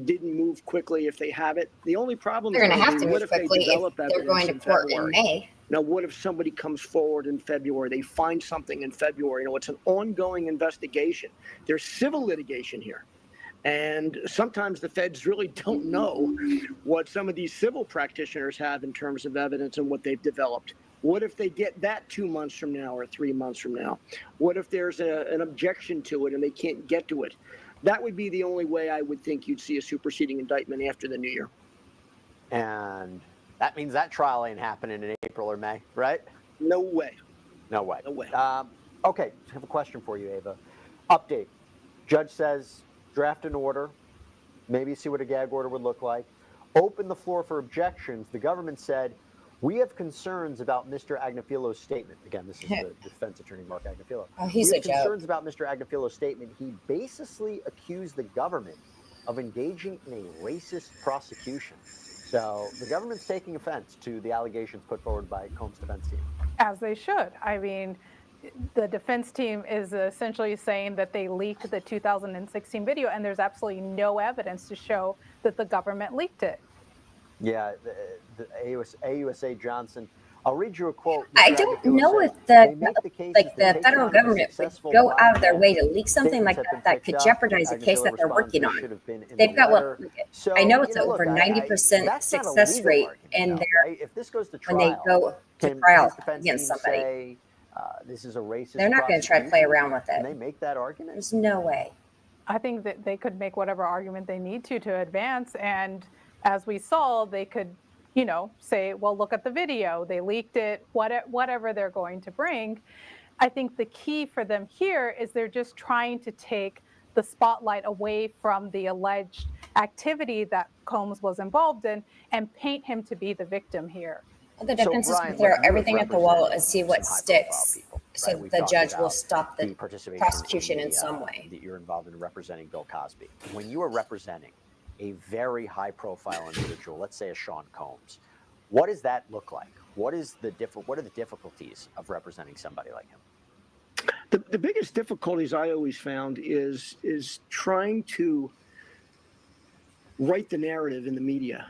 didn't move quickly if they have it. The only problem They're is going to have to what move if they quickly if develop they're evidence going to in court February? in May. Now, what if somebody comes forward in February? They find something in February. It's an ongoing investigation. There's civil litigation here. And sometimes the feds really don't know what some of these civil practitioners have in terms of evidence and what they've developed. What if they get that 2 months from now or 3 months from now? What if there's an objection to it and they can't get to it? That would be the only way I would think you'd see a superseding indictment after the new year. And that means that trial ain't happening in April or May, right? No way. No way. No way. Okay, I have a question for you, Ava. Update. Judge says draft an order, maybe see what a gag order would look like. Open the floor for objections. The government said, we have concerns about Mr. Agnafilo's statement. Again, this is the defense attorney, Mark Agnafilo. Oh, he's we a have joke. concerns about Mr. Agnafilo's statement. He basically accused the government of engaging in a racist prosecution. So the government's taking offense to the allegations put forward by Combs' defense team. As they should. I mean, the defense team is essentially saying that they leaked the 2016 video, and there's absolutely no evidence to show that the government leaked it. Yeah, the AUSA Johnson. I'll read you a quote. I don't know if the federal government would go out of their way to leak something like that could jeopardize a case that they're working on. They've got I know it's over 90% success rate in their when they go to trial against somebody. This is a racist. They're not going to try to play around with it. Can they make that argument? There's no way. I think that they could make whatever argument they need to advance, and as we saw, they could, say, well, look at the video, they leaked it, whatever they're going to bring. I think the key for them here is they're just trying to take the spotlight away from the alleged activity that Combs was involved in and paint him to be the victim here. The defense is going to throw everything at the wall and see what sticks, so the judge will stop the prosecution in some way. That you're involved in representing Bill Cosby. When you are representing a very high-profile individual, let's say a Sean Combs, what does that look like? What are the difficulties of representing somebody like him? The biggest difficulties I always found is trying to write the narrative in the media.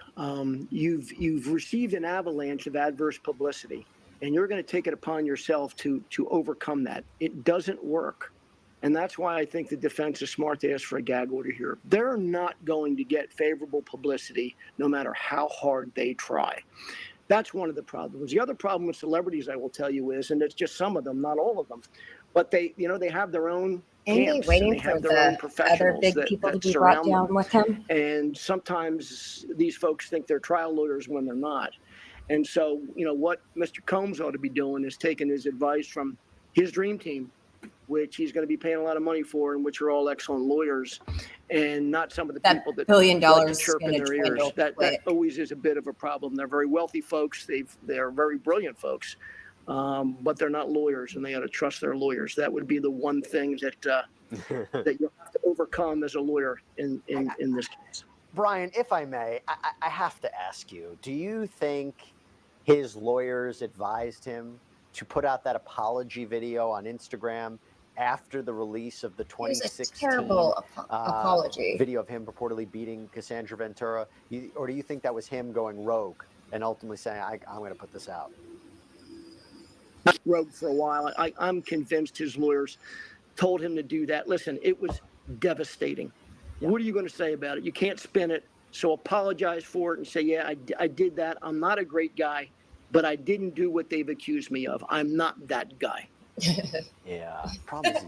You've received an avalanche of adverse publicity, and you're going to take it upon yourself to overcome that. It doesn't work. And that's why I think the defense is smart to ask for a gag order here. They're not going to get favorable publicity no matter how hard they try. That's one of the problems. The other problem with celebrities, I will tell you, is, and it's just some of them, not all of them, but they have their own camps, waiting for the other big people to be brought down with him. And sometimes these folks think they're trial lawyers when they're not. And so, what Mr. Combs ought to be doing is taking his advice from his dream team, which he's going to be paying a lot of money for, and which are all excellent lawyers, and not some of the people that $1 billion like to chirp in their ears. That always is a bit of a problem. They're very wealthy folks. They're very brilliant folks, but they're not lawyers, and they ought to trust their lawyers. That would be the one thing that that you have to overcome as a lawyer in this case. Brian, if I may, I have to ask you, do you think his lawyers advised him to put out that apology video on Instagram after the release of the 2016 terrible apology video of him purportedly beating Cassandra Ventura? Or do you think that was him going rogue and ultimately saying, I'm going to put this out? Rogue for a while. I'm convinced his lawyers told him to do that. Listen, it was devastating. Yeah. What are you going to say about it? You can't spin it. So apologize for it and say, yeah, I did that. I'm not a great guy, but I didn't do what they've accused me of. I'm not that guy. Yeah,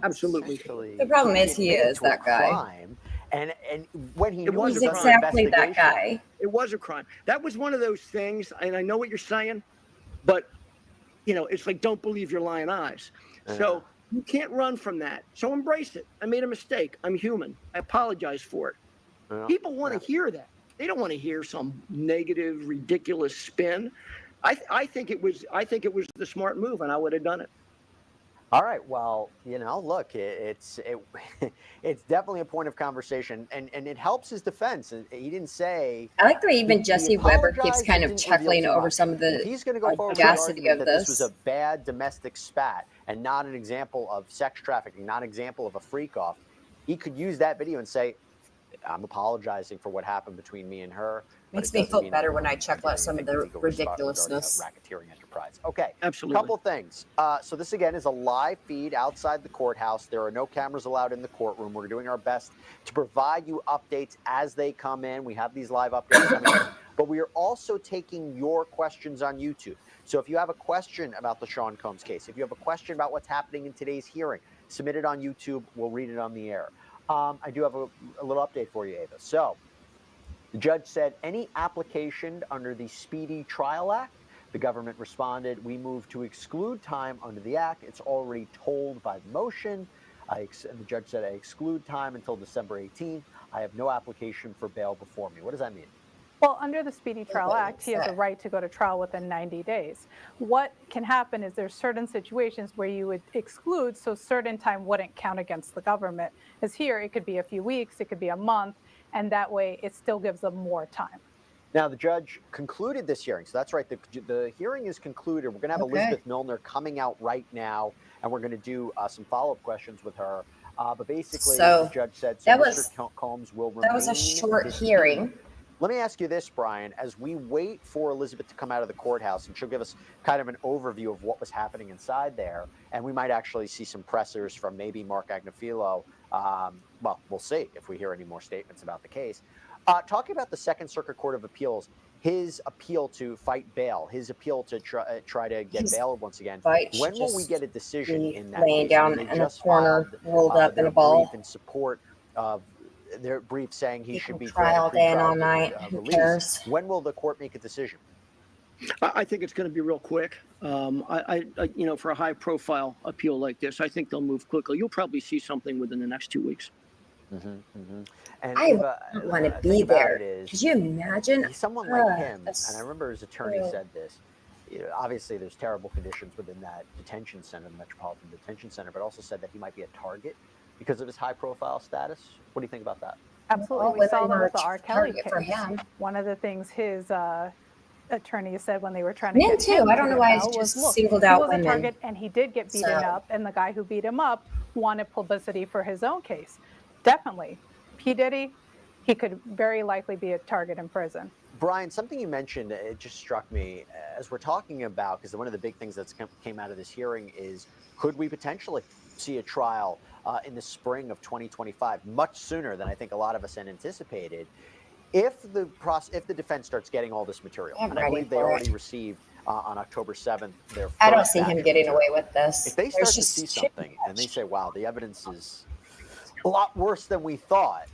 absolutely. The problem is he is that guy. And when he knew he's exactly that guy. It was a crime. That was one of those things, and I know what you're saying, but it's like, don't believe your lying eyes. So you can't run from that. So embrace it. I made a mistake. I'm human. I apologize for it. People want to hear that. They don't want to hear some negative, ridiculous spin. I think it was the smart move, and I would have done it. All right. Well, look, it's definitely a point of conversation, and it helps his defense. He didn't say. I like the way even Jesse Weber keeps kind of chuckling over some of the he's going to go forward audacity of this was a bad domestic spat and not an example of sex trafficking, not an example of a freak off. He could use that video and say, I'm apologizing for what happened between me and her. Makes me feel better when I check out some of the ridiculousness. Racketeering enterprise. Okay, absolutely. Couple things. So this again is a live feed outside the courthouse. There are no cameras allowed in the courtroom. We're doing our best to provide you updates as they come in. We have these live updates coming in, but we are also taking your questions on YouTube. So if you have a question about the Sean Combs case, if you have a question about what's happening in today's hearing, submit it on YouTube. We'll read it on the air. I do have a little update for you, Ava. So the judge said any application under the Speedy Trial Act, the government responded, we move to exclude time under the act. It's already told by the motion. And the judge said, I exclude time until December 18th. I have no application for bail before me. What does that mean? Well, under the Speedy Trial Wait, Act, he has a that? right to go to trial within 90 days. What can happen is there's certain situations where you would exclude, so certain time wouldn't count against the government. As here, it could be a few weeks, it could be a month, and that way it still gives them more time. Now, the judge concluded this hearing. So that's right. The hearing is concluded. We're going to have Elizabeth Milner coming out right now, and we're going to do some follow-up questions with her. But basically, the judge said, so Mr. Combs will remain. That was a short hearing. Let me ask you this, Brian, as we wait for Elizabeth to come out of the courthouse, and she'll give us kind of an overview of what was happening inside there, and we might actually see some pressers from maybe Mark Agnifilo. Well, we'll see if we hear any more statements about the case. Talking about the Second Circuit Court of Appeals, his appeal to fight bail, his appeal to try to get bail once again. When will we get a decision in that laying case? down in a corner, rolled up in a ball. In support of their brief saying he should be trial day and all night. Who cares? When will the court make a decision? I think it's going to be real quick. For a high-profile appeal like this, I think they'll move quickly. You'll probably see something within the next 2 weeks. And I want to be there. Could you imagine? Someone like him, and I remember his attorney said this, obviously there's terrible conditions within that detention center, the Metropolitan Detention Center, but also said that he might be a target because of his high-profile status. What do you think about that? Absolutely. We saw that with the R. Kelly case. One of the things his attorney said when they were trying to men get too. him I don't know why it's just singled out women. He was a target, and he did get beaten up, and the guy who beat him up wanted publicity for his own case. Definitely. P. Diddy, he could very likely be a target in prison. Brian, something you mentioned, it just struck me as we're talking about, because one of the big things that came out of this hearing is, could we potentially see a trial in the spring of 2025, much sooner than I think a lot of us had anticipated, if the defense starts getting all this material? And I believe they already received on October 7th their first I don't see him getting material. away with this. If they start to see something and they say, wow, the evidence is a lot worse than we thought,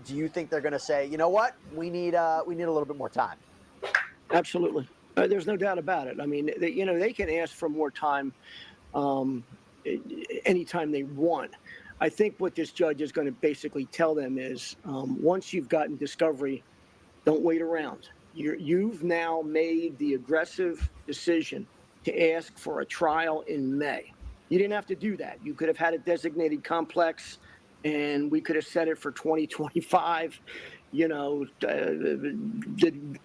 do you think they're going to say, you know what, we need a little bit more time? Absolutely. There's no doubt about it. I mean, they can ask for more time anytime they want. I think what this judge is going to basically tell them is, once you've gotten discovery, don't wait around. You've now made the aggressive decision to ask for a trial in May. You didn't have to do that. You could have had a designated complex, and we could have set it for 2025,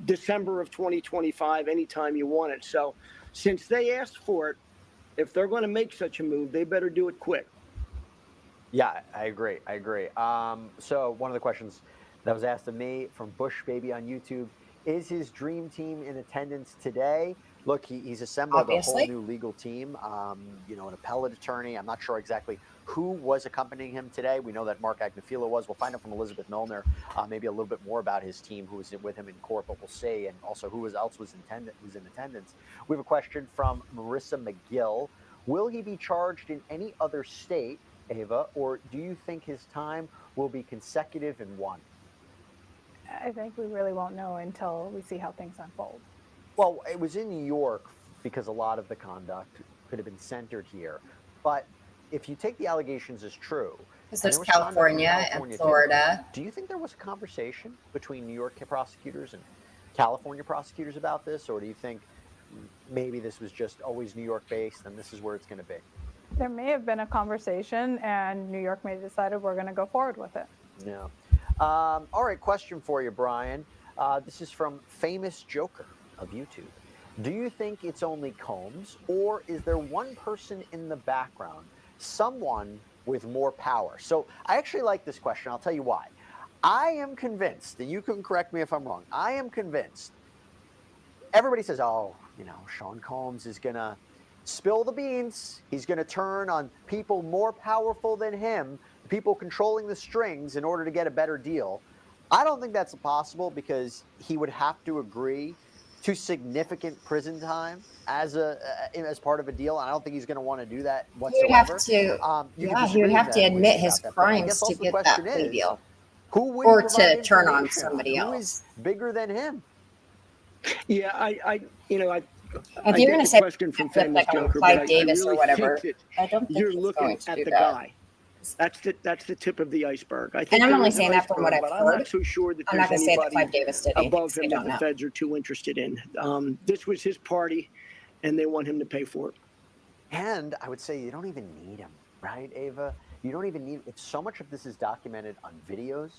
December of 2025, anytime you want it. So since they asked for it, if they're going to make such a move, they better do it quick. Yeah, I agree. So one of the questions that was asked of me from Bush Baby on YouTube, is his dream team in attendance today? Look, he's assembled a whole new legal team, an appellate attorney. I'm not sure exactly who was accompanying him today. We know that Mark Agnifilo was. We'll find out from Elizabeth Milner maybe a little bit more about his team, who was with him in court, but we'll see, and also who else was in attendance. We have a question from Marissa McGill. Will he be charged in any other state, Ava, or do you think his time will be consecutive in one? I think we really won't know until we see how things unfold. Well, it was in New York because a lot of the conduct could have been centered here. But if you take the allegations as true, because there's California and Florida. Do you think there was a conversation between New York prosecutors and California prosecutors about this, or do you think maybe this was just always New York based and this is where it's going to be? There may have been a conversation, and New York may have decided we're going to go forward with it. Yeah. All right, question for you, Brian. This is from Famous Joker of YouTube. Do you think it's only Combs, or is there one person in the background, someone with more power? So I actually like this question. I'll tell you why. I am convinced, and you can correct me if I'm wrong, I am convinced. Everybody says, Sean Combs is going to spill the beans. He's going to turn on people more powerful than him, people controlling the strings in order to get a better deal. I don't think that's possible, because he would have to agree to significant prison time as part of a deal. And I don't think he's going to want to do that He would whatsoever. have to, You can he would disagree have to with admit me his about that, but I crimes guess to also the get that question plea is, deal, who would he or provide to turn on information somebody Who else. is bigger than him? Yeah, If I you're get going to the say question from flip Famous like on Joker, but Clive I Davis or really whatever, think that I don't think you're he's looking going to at do the that. guy. That's the tip of the iceberg. I And think I'm there only is an saying that from what iceberg, I've but I'm heard. not so sure that I'm there's not going to say that anybody Clive Davis did it above because I him that don't the know. feds are too interested in. This was his party, and they want him to pay for it. And I would say you don't even need him, right, Ava? You don't even need, if so much of this is documented on videos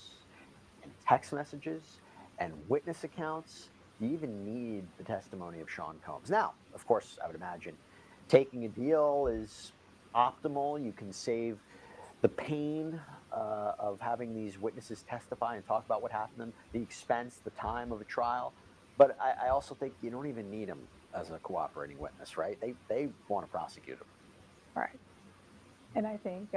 and text messages and witness accounts, do you even need the testimony of Sean Combs? Now, of course, I would imagine taking a deal is optimal. You can save the pain of having these witnesses testify and talk about what happened to them, the expense, the time of a trial. But I also think you don't even need him as a cooperating witness, right? They want to prosecute him. Right. And I think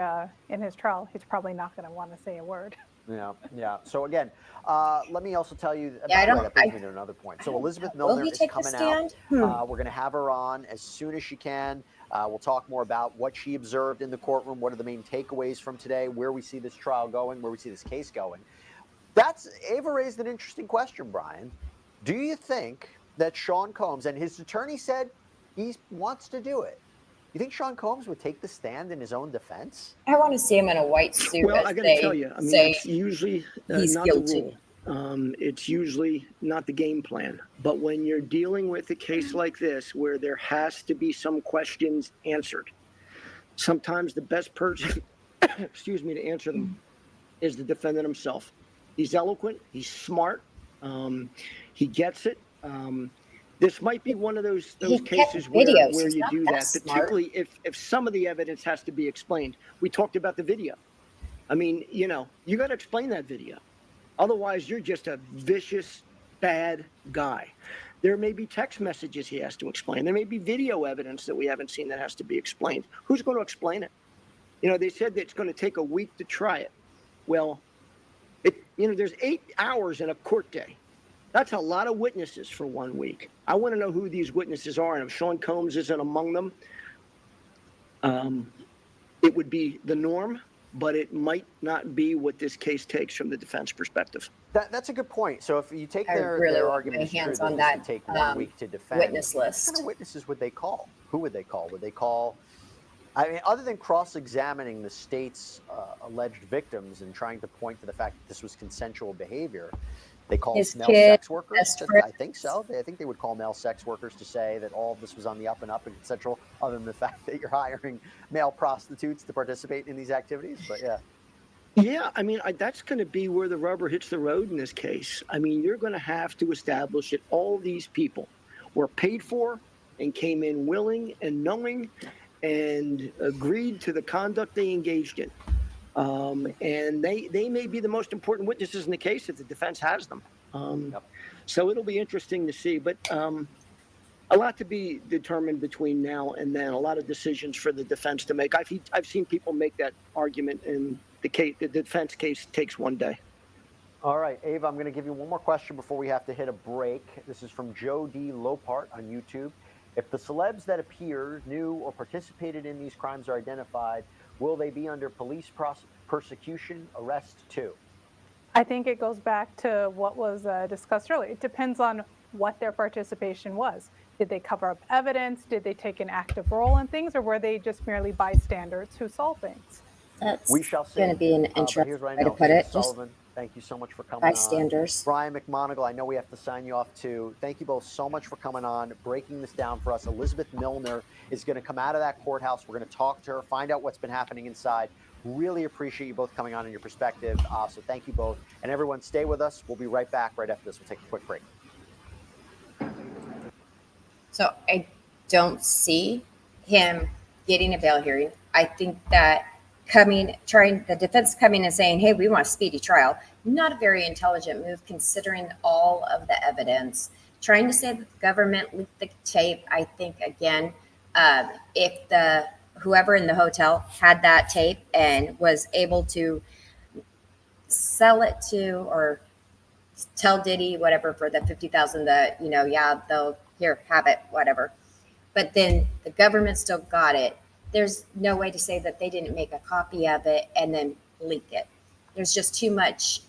in his trial, he's probably not going to want to say a word. Yeah. So again, let me also tell you. Yeah, By the way, that brings me to another point. So Elizabeth Will Milner he is take the coming out. stand? We're going to have her on as soon as she can. We'll talk more about what she observed in the courtroom. What are the main takeaways from today? Where we see this trial going? Where we see this case going? Ava raised an interesting question, Brian. Do you think that Sean Combs, and his attorney said he wants to do it, you think Sean Combs would take the stand in his own defense? I want to see him in a white suit Well, as I got to they tell you, I mean, say it's usually he's not the guilty. rule. It's usually not the game plan. But when you're dealing with a case like this, where there has to be some questions answered, sometimes the best person, excuse me, to answer them is the defendant himself. He's eloquent. He's smart. He gets it. This might be one of those He kept cases videos. where He's you not do that that, smart. particularly if some of the evidence has to be explained. We talked about the video. I mean, you got to explain that video. Otherwise, you're just a vicious, bad guy. There may be text messages he has to explain. There may be video evidence that we haven't seen that has to be explained. Who's going to explain it? They said that it's going to take a week to try it. Well, there's 8 hours in a court day. That's a lot of witnesses for 1 week. I want to know who these witnesses are, and if Sean Combs isn't among them, it would be the norm, but it might not be what this case takes from the defense perspective. That's a good point. So if you take I their really want argument my is true hands that on this that would take 1 week to defend, witness what list. kind of witnesses would they call? Who would they call? Would they call? I mean, other than cross-examining the state's alleged victims and trying to point to the fact that this was consensual behavior, they call His male kid, sex workers. best friend. I think so. I think they would call male sex workers to say that all of this was on the up and up and consensual, other than the fact that you're hiring male prostitutes to participate in these activities. But yeah. Yeah, I mean, that's going to be where the rubber hits the road in this case. I mean, you're going to have to establish that all these people were paid for and came in willing and knowing and agreed to the conduct they engaged in. And they may be the most important witnesses in the case if the defense has them. So it'll be interesting to see. But a lot to be determined between now and then. A lot of decisions for the defense to make. I've seen people make that argument, and the defense case takes 1 day. All right, Ava, I'm going to give you one more question before we have to hit a break. This is from Joe D. Lopart on YouTube. If the celebs that appear, knew, or participated in these crimes are identified, will they be under police persecution, arrest too? I think it goes back to what was discussed earlier. It depends on what their participation was. Did they cover up evidence? Did they take an active role in things? Or were they just merely bystanders who saw things? We shall see. Going to be an But interesting here's what I way know. to put Ava it. Sullivan, thank you so much for coming Bystanders. on. Brian McMonagle, I know we have to sign you off too. Thank you both so much for coming on, breaking this down for us. Elizabeth Milner is going to come out of that courthouse. We're going to talk to her, find out what's been happening inside. Really appreciate you both coming on and your perspective. So thank you both. And everyone, stay with us. We'll be right back right after this. We'll take a quick break. So I don't see him getting a bail hearing. I think that the defense coming and saying, hey, we want a speedy trial, not a very intelligent move considering all of the evidence. Trying to say that the government leaked the tape, I think, again, if whoever in the hotel had that tape and was able to sell it to or tell Diddy whatever for the 50,000 that, yeah, they'll here, have it, whatever. But then the government still got it. There's no way to say that they didn't make a copy of it and then leak it. There's just too much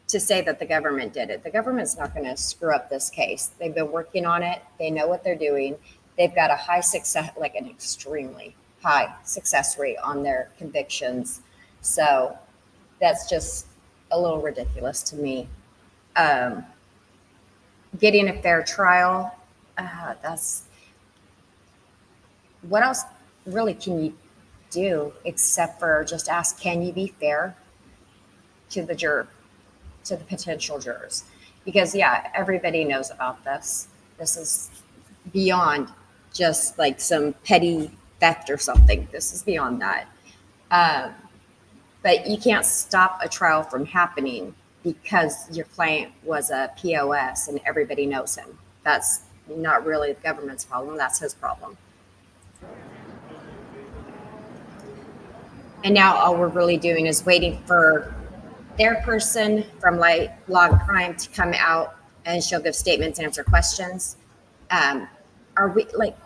to say that the government did it. The government's not going to screw up this case. They've been working on it. They know what they're doing. They've got a high success, like an extremely high success rate on their convictions. So that's just a little ridiculous to me. Getting a fair trial, that's what else really can you do except for just ask, can you be fair to the potential jurors? Because yeah, everybody knows about this. This is beyond just like some petty theft or something. This is beyond that. But you can't stop a trial from happening because your client was a POS and everybody knows him. That's not really the government's problem. That's his problem. And now all we're really doing is waiting for their person from Law and Crime to come out and she'll give statements, answer questions. Are we like,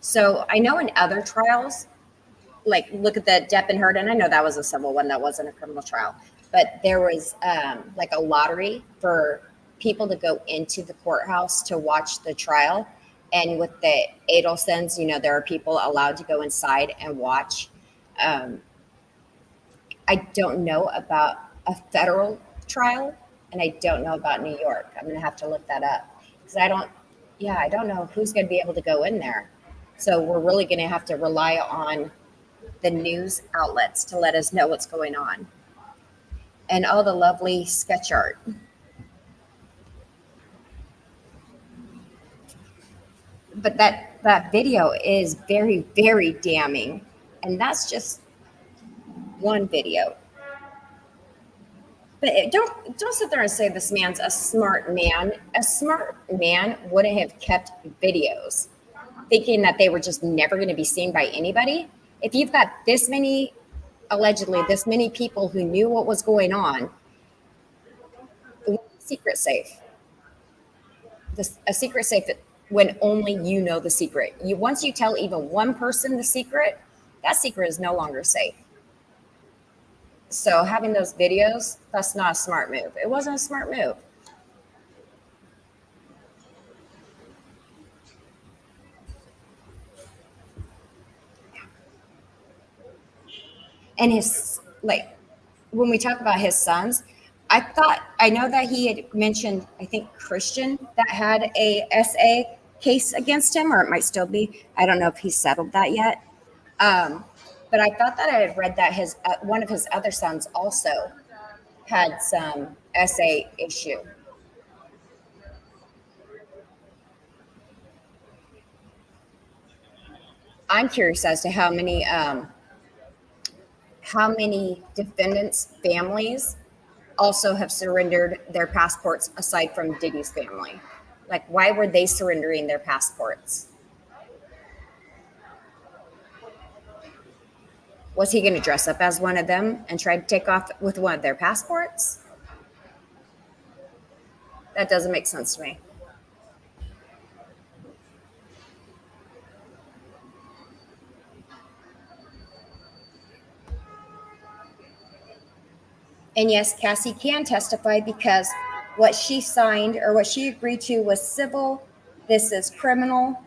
so I know in other trials, like look at the Depp and Heard, and I know that was a civil one, that wasn't a criminal trial, but there was like a lottery for people to go into the courthouse to watch the trial. And with the Adelsons, there are people allowed to go inside and watch. I don't know about a federal trial, and I don't know about New York. I'm going to have to look that up because I don't know who's going to be able to go in there. So we're really going to have to rely on the news outlets to let us know what's going on. And all the lovely sketch art. But that video is very, very damning. And that's just one video. But don't sit there and say this man's a smart man. A smart man wouldn't have kept videos thinking that they were just never going to be seen by anybody. If you've got allegedly this many people who knew what was going on, secret safe. A secret safe when only you know the secret. Once you tell even one person the secret, that secret is no longer safe. So having those videos, that's not a smart move. It wasn't a smart move. And when we talk about his sons, I know that he had mentioned, I think Christian, that had a SA case against him, or it might still be. I don't know if he's settled that yet. But I thought that I had read that one of his other sons also had some SA issue. I'm curious as to how many defendants' families also have surrendered their passports aside from Diddy's family. Like, why were they surrendering their passports? Was he going to dress up as one of them and try to take off with one of their passports? That doesn't make sense to me. And yes, Cassie can testify because what she signed or what she agreed to was civil. This is criminal.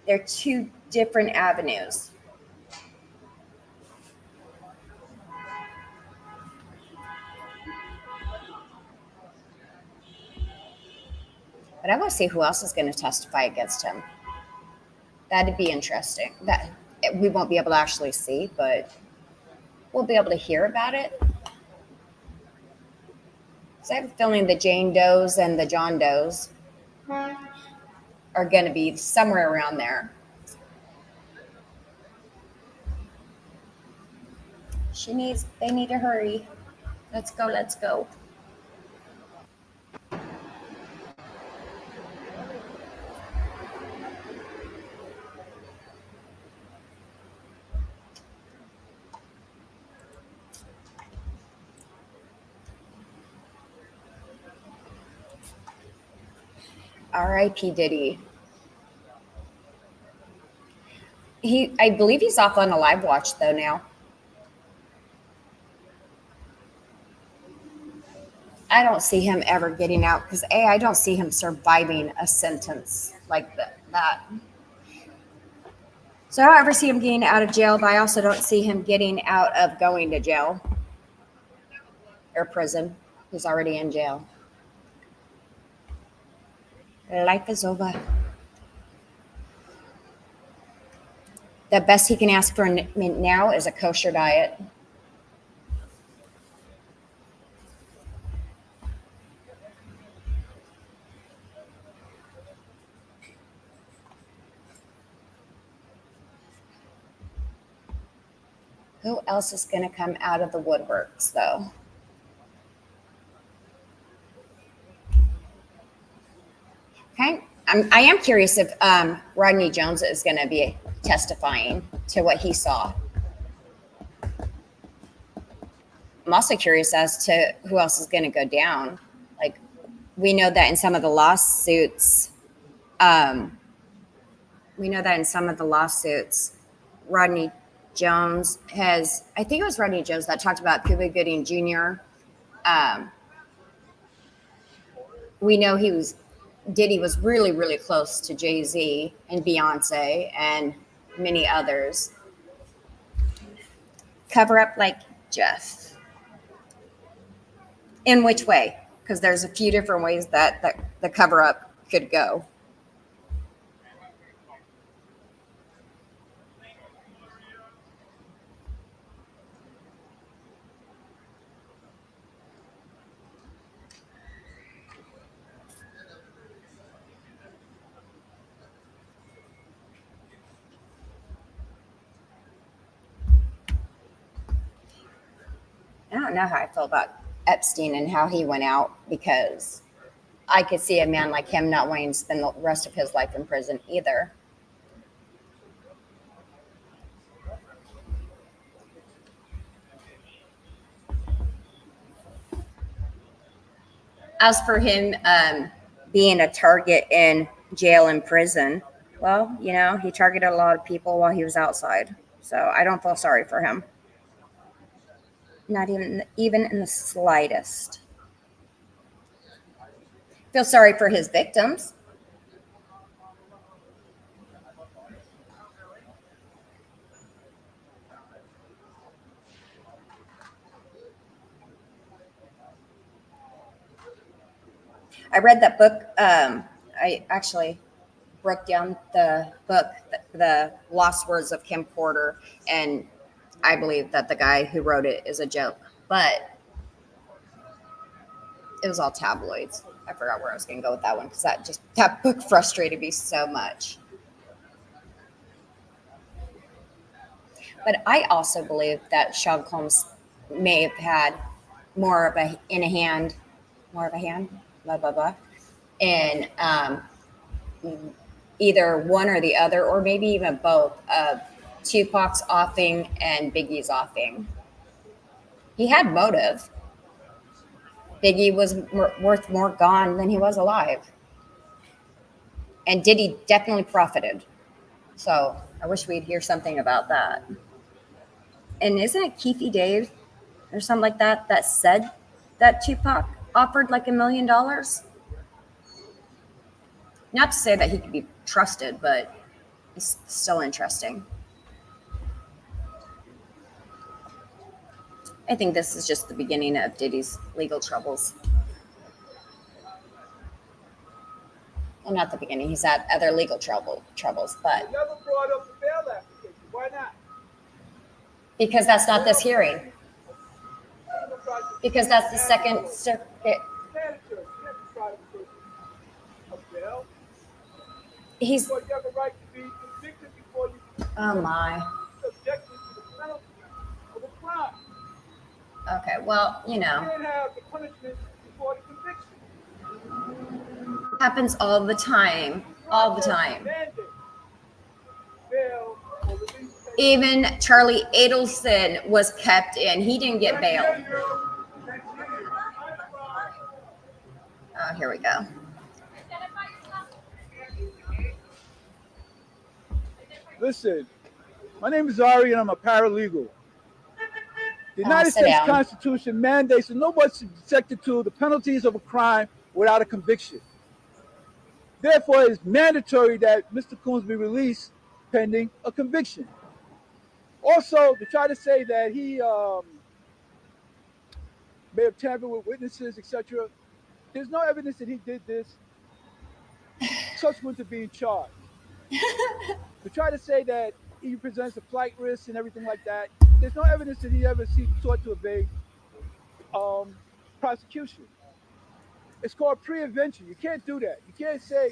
They're two different avenues. But I want to see who else is going to testify against him. That'd be interesting. That we won't be able to actually see, but we'll be able to hear about it. So I have a feeling the Jane Does and the John Does are going to be somewhere around there. They need to hurry. Let's go. R.I.P. Diddy. I believe he's off on a live watch though now. I don't see him ever getting out because I don't see him surviving a sentence like that. So I don't ever see him getting out of jail, but I also don't see him getting out of going to jail or prison. He's already in jail. Life is over. The best he can ask for now is a kosher diet. Who else is going to come out of the woodworks, though? Okay. I am curious if Rodney Jones is going to be testifying to what he saw. I'm also curious as to who else is going to go down. Like, we know that in some of the lawsuits, Rodney Jones has, I think it was Rodney Jones that talked about Cuba Gooding Jr. We know Diddy was really, really close to Jay-Z and Beyonce and many others. Cover up like Jeff. In which way? Because there's a few different ways that the cover up could go. I don't know how I feel about Epstein and how he went out, because I could see a man like him not wanting to spend the rest of his life in prison either. As for him being a target in jail and prison, well, he targeted a lot of people while he was outside. So I don't feel sorry for him. Not even in the slightest. Feel sorry for his victims. I read that book. I actually broke down the book, The Lost Words of Kim Porter, and I believe that the guy who wrote it is a joke, but it was all tabloids. I forgot where I was going to go with that one, because that book frustrated me so much. But I also believe that Sean Combs may have had more of a hand, blah, blah, blah, in either one or the other, or maybe even both, of Tupac's offing and Biggie's offing. He had motive. Biggie was worth more gone than he was alive. And Diddy definitely profited. So I wish we'd hear something about that. And isn't it Keefy Dave or something like that said that Tupac offered like $1 million? Not to say that he could be trusted, but it's still interesting. I think this is just the beginning of Diddy's legal troubles. Well, not the beginning. He's had other legal troubles, but... They never brought up the bail application. Why not? Because that's not this hearing. Because that's the Second Circuit. He's... You have a right to be convicted before you... Oh, my. Subjected to the penalty of a crime. Okay, well, You can't have the punishment before the conviction. happens all the time. All the time. Mandate. Bail or release. Even Charlie Adelson was kept in. He didn't get bail. Oh, here we go. Listen, my name is Ari and I'm a paralegal. The United Sit States down. Constitution mandates that nobody is subjected to the penalties of a crime without a conviction. Therefore, it is mandatory that Mr. Coons be released pending a conviction. Also, to try to say that he may have tampered with witnesses, etc., there's no evidence that he did this subsequent to being charged. To try to say that he presents a flight risk and everything like that, there's no evidence that he ever sought to evade prosecution. It's called pre-invention. You can't do that. You can't say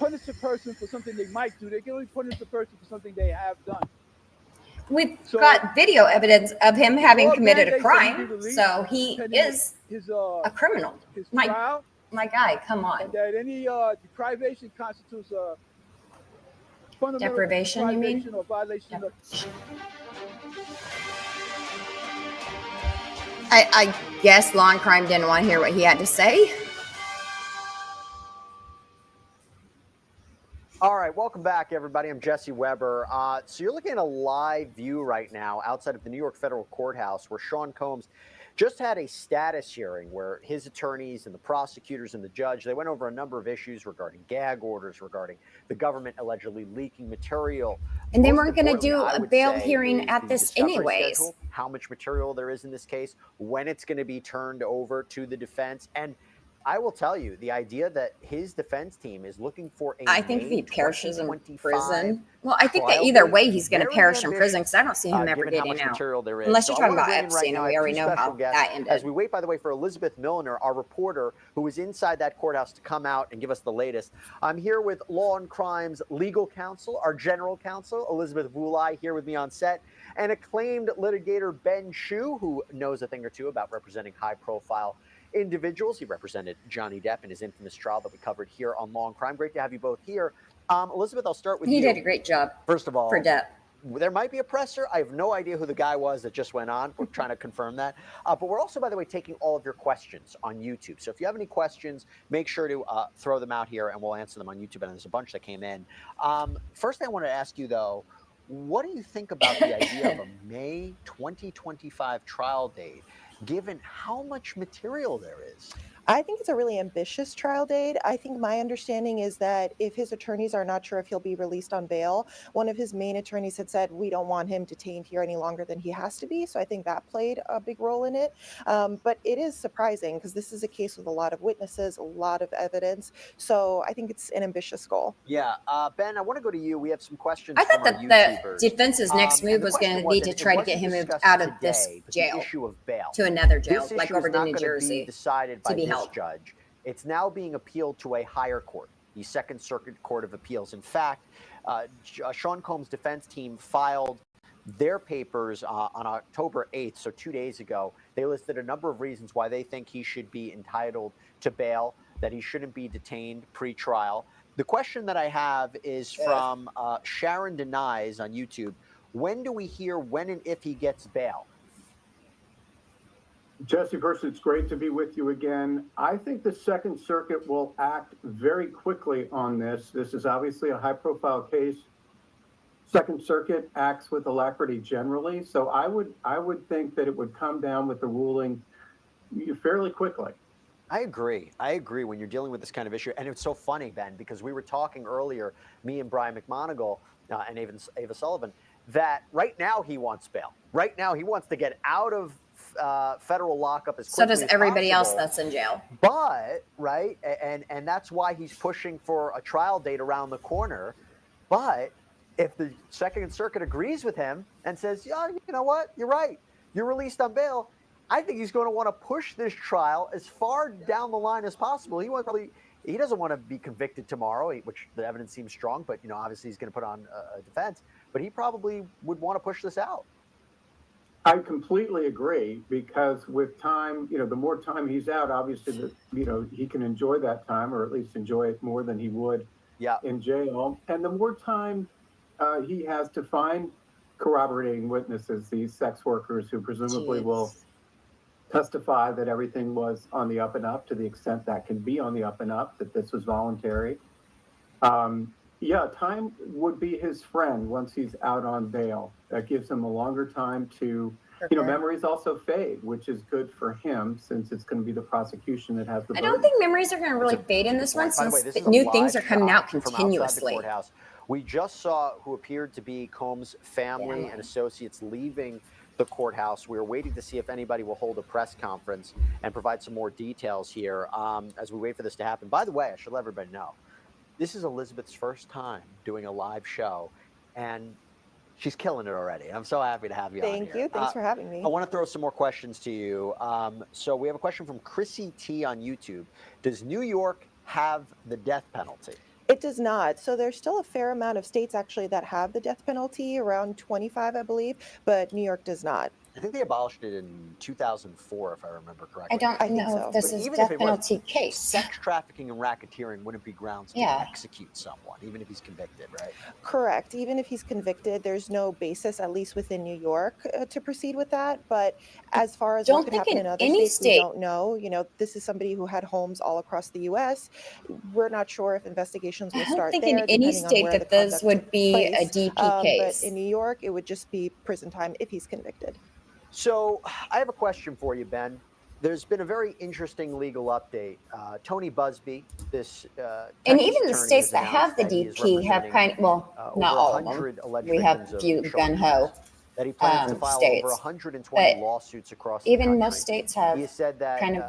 punish a person for something they might do. They can only punish the person for something they have done. We've So got video evidence of him the having law committed a mandates that he be crime, released so he pending is his a criminal. his My trial, guy, come and on. that any deprivation constitutes a fundamental Deprivation, you mean? deprivation or violation of. I guess Law and Crime didn't want to hear what he had to say. All right, welcome back, everybody. I'm Jesse Weber. So you're looking at a live view right now outside of the New York Federal Courthouse where Sean Combs just had a status hearing where his attorneys and the prosecutors and the judge, they went over a number of issues regarding gag orders, regarding the government allegedly leaking material. And they Most weren't going to importantly, do I a would bail say, hearing is at the this discovery anyways. schedule, how much material there is in this case, when it's going to be turned over to the defense. And I will tell you, the idea that his defense team is looking for a I think if he May perishes in 2025 prison, well, I think that trial either date, way he's going to very perish in prison ambitious, because I don't see him ever given how getting much out. material there is. Unless So you're I talking wanna about bring in right Epstein, now, and I we have already two know special how guests. that ended. As we wait, by the way, for Elizabeth Milner, our reporter who is inside that courthouse, to come out and give us the latest. I'm here with Law and Crime's legal counsel, our general counsel, Elizabeth Vulai, here with me on set, and acclaimed litigator Ben Shu, who knows a thing or two about representing high-profile individuals. He represented Johnny Depp in his infamous trial that we covered here on Law and Crime. Great to have you both here. Elizabeth, I'll start with He you. did a great job. First of all, for Depp. There might be a presser. I have no idea who the guy was that just went on. We're trying to confirm that. But we're also, by the way, taking all of your questions on YouTube. So if you have any questions, make sure to throw them out here and we'll answer them on YouTube. And there's a bunch that came in. First thing I wanted to ask you, though, what do you think about the idea of a May 2025 trial date, given how much material there is? I think it's a really ambitious trial date. I think my understanding is that if his attorneys are not sure if he'll be released on bail, one of his main attorneys had said, we don't want him detained here any longer than he has to be. So I think that played a big role in it. But it is surprising because this is a case with a lot of witnesses, a lot of evidence. So I think it's an ambitious goal. Yeah. Ben, I want to go to you. We have some questions I from thought our that YouTubers. the defense's next And move the was going question to be was, to and it try to wasn't get him moved discussed out of this today, but jail the issue of bail. to another jail, This like issue over is to not New going to be Jersey. decided by to be this held. judge. It's now being appealed to a higher court, the Second Circuit Court of Appeals. In fact, Sean Combs' defense team filed their papers on October 8th, so 2 days ago. They listed a number of reasons why they think he should be entitled to bail, that he shouldn't be detained pre-trial. The question that I have is from Sharon Denies on YouTube. When do we hear when and if he gets bail? Jesse, first, it's great to be with you again. I think the Second Circuit will act very quickly on this. This is obviously a high-profile case. Second Circuit acts with alacrity generally, so I would think that it would come down with the ruling fairly quickly. I agree. When you're dealing with this kind of issue. And it's so funny, Ben, because we were talking earlier, me and Brian McMonigal and Ava Sullivan, that right now he wants bail. Right now he wants to get out of federal lockup as quickly as So does everybody else possible. that's in jail. But, right, and that's why he's pushing for a trial date around the corner. But if the Second Circuit agrees with him and says, yeah, you know what, you're right, you're released on bail, I think he's going to want to push this trial as far down the line as possible. He doesn't want to be convicted tomorrow, which the evidence seems strong, but obviously he's going to put on a defense. But he probably would want to push this out. I completely agree, because with time, the more time he's out, obviously, he can enjoy that time, or at least enjoy it more than he would in jail. And the more time he has to find corroborating witnesses, these sex workers who presumably will testify that everything was on the up and up, to the extent that can be on the up and up, that this was voluntary. Yeah, time would be his friend once he's out on bail. That gives him a longer time to, memories also fade, which is good for him since it's going to be the prosecution that has the burden. I don't think memories are going to really fade in this one since new things are coming out continuously. We just saw who appeared to be Combs' family and associates leaving the courthouse. We are waiting to see if anybody will hold a press conference and provide some more details here as we wait for this to happen. By the way, I should let everybody know, this is Elizabeth's first time doing a live show, and she's killing it already. I'm so happy to have you on here. Thank you. Thanks for having me. I want to throw some more questions to you. So we have a question from Chrissy T on YouTube. Does New York have the death penalty? It does not. So there's still a fair amount of states actually that have the death penalty, around 25, I believe, but New York does not. I think they abolished it in 2004, if I remember correctly. I don't know if this is death penalty case. Sex trafficking and racketeering wouldn't be grounds to execute someone, even if he's convicted, right? Correct. Even if he's convicted, there's no basis, at least within New York, to proceed with that. But as far as what could happen in other states, we don't know. You know, this is somebody who had homes all across the U.S. We're not sure if investigations will start there. I don't think in any state that this would be a DP case. But in New York, it would just be prison time if he's convicted. So I have a question for you, Ben. There's been a very interesting legal update. Tony Busby, this and even the states that have the DP have kind of, well, not all of them. We have a few gun-ho that he plans to file over 120 lawsuits across the even country. most states have he said that, kind of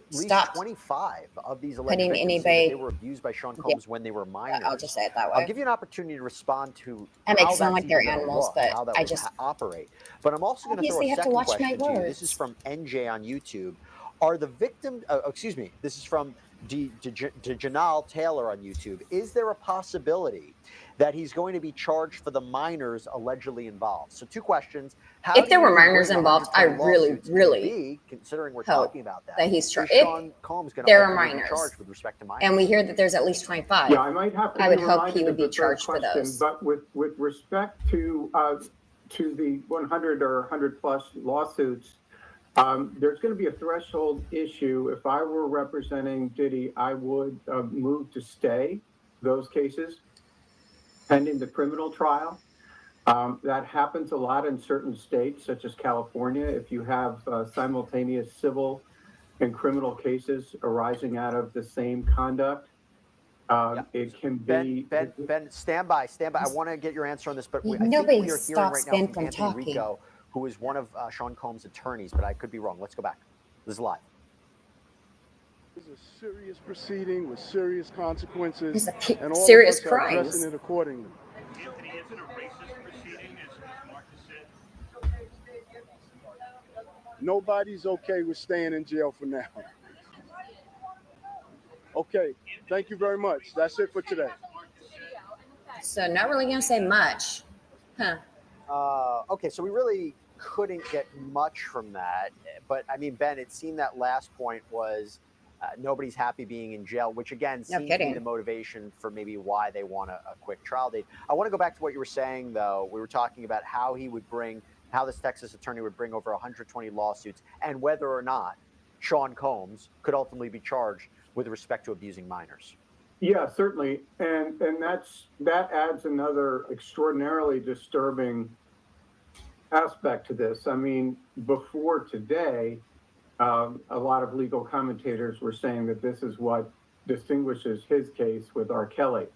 at least stopped 25 of these alleged putting victims anybody. they were abused by Sean Combs when they were minors. I'll just say it that way. I'll give you an opportunity to respond to that makes it sound like they're animals, but how that I would just operate. But I'm also going to throw a second question to you. This is from NJ on YouTube. Are the victims? Excuse me. This is from Janal Taylor on YouTube. Is there a possibility that he's going to be charged for the minors allegedly involved? So 2 questions. If there were minors involved, I really, considering we're hope talking about that he's charged. Sean Combs going there to are minors be charged with respect to minors, and we hear that there's at least 25. Yeah, I might have to. I would hope he would be charged for those. But with respect to the 100 or 100 plus lawsuits, there's going to be a threshold issue. If I were representing Diddy, I would move to stay those cases pending the criminal trial. That happens a lot in certain states, such as California. If you have simultaneous civil and criminal cases arising out of the same conduct, it can be. Ben, stand by. I want to get your answer on this, but I think nobody we are hearing stops right Ben now from from Anthony talking. Rico, who is one of Sean Combs' attorneys, but I could be wrong. Let's go back. This is live. This is a serious proceeding with serious consequences, It's and all serious of us are crimes. addressing it accordingly. Anthony, is it a racist proceeding, as Marcus said? Nobody's okay with staying in jail for now. Okay, thank you very much. That's it for today. So not really going to say much. Huh. Okay, so we really couldn't get much from that. But, I mean, Ben, it seemed that last point was nobody's happy being in jail, which, again, seems to be the motivation for maybe why they want a quick trial date. I want to go back to what you were saying, though. We were talking about how this Texas attorney would bring over 120 lawsuits and whether or not Sean Combs could ultimately be charged with respect to abusing minors. Yeah, certainly. And that adds another extraordinarily disturbing aspect to this. I mean, before today, a lot of legal commentators were saying that this is what distinguishes his case with R. Kelly,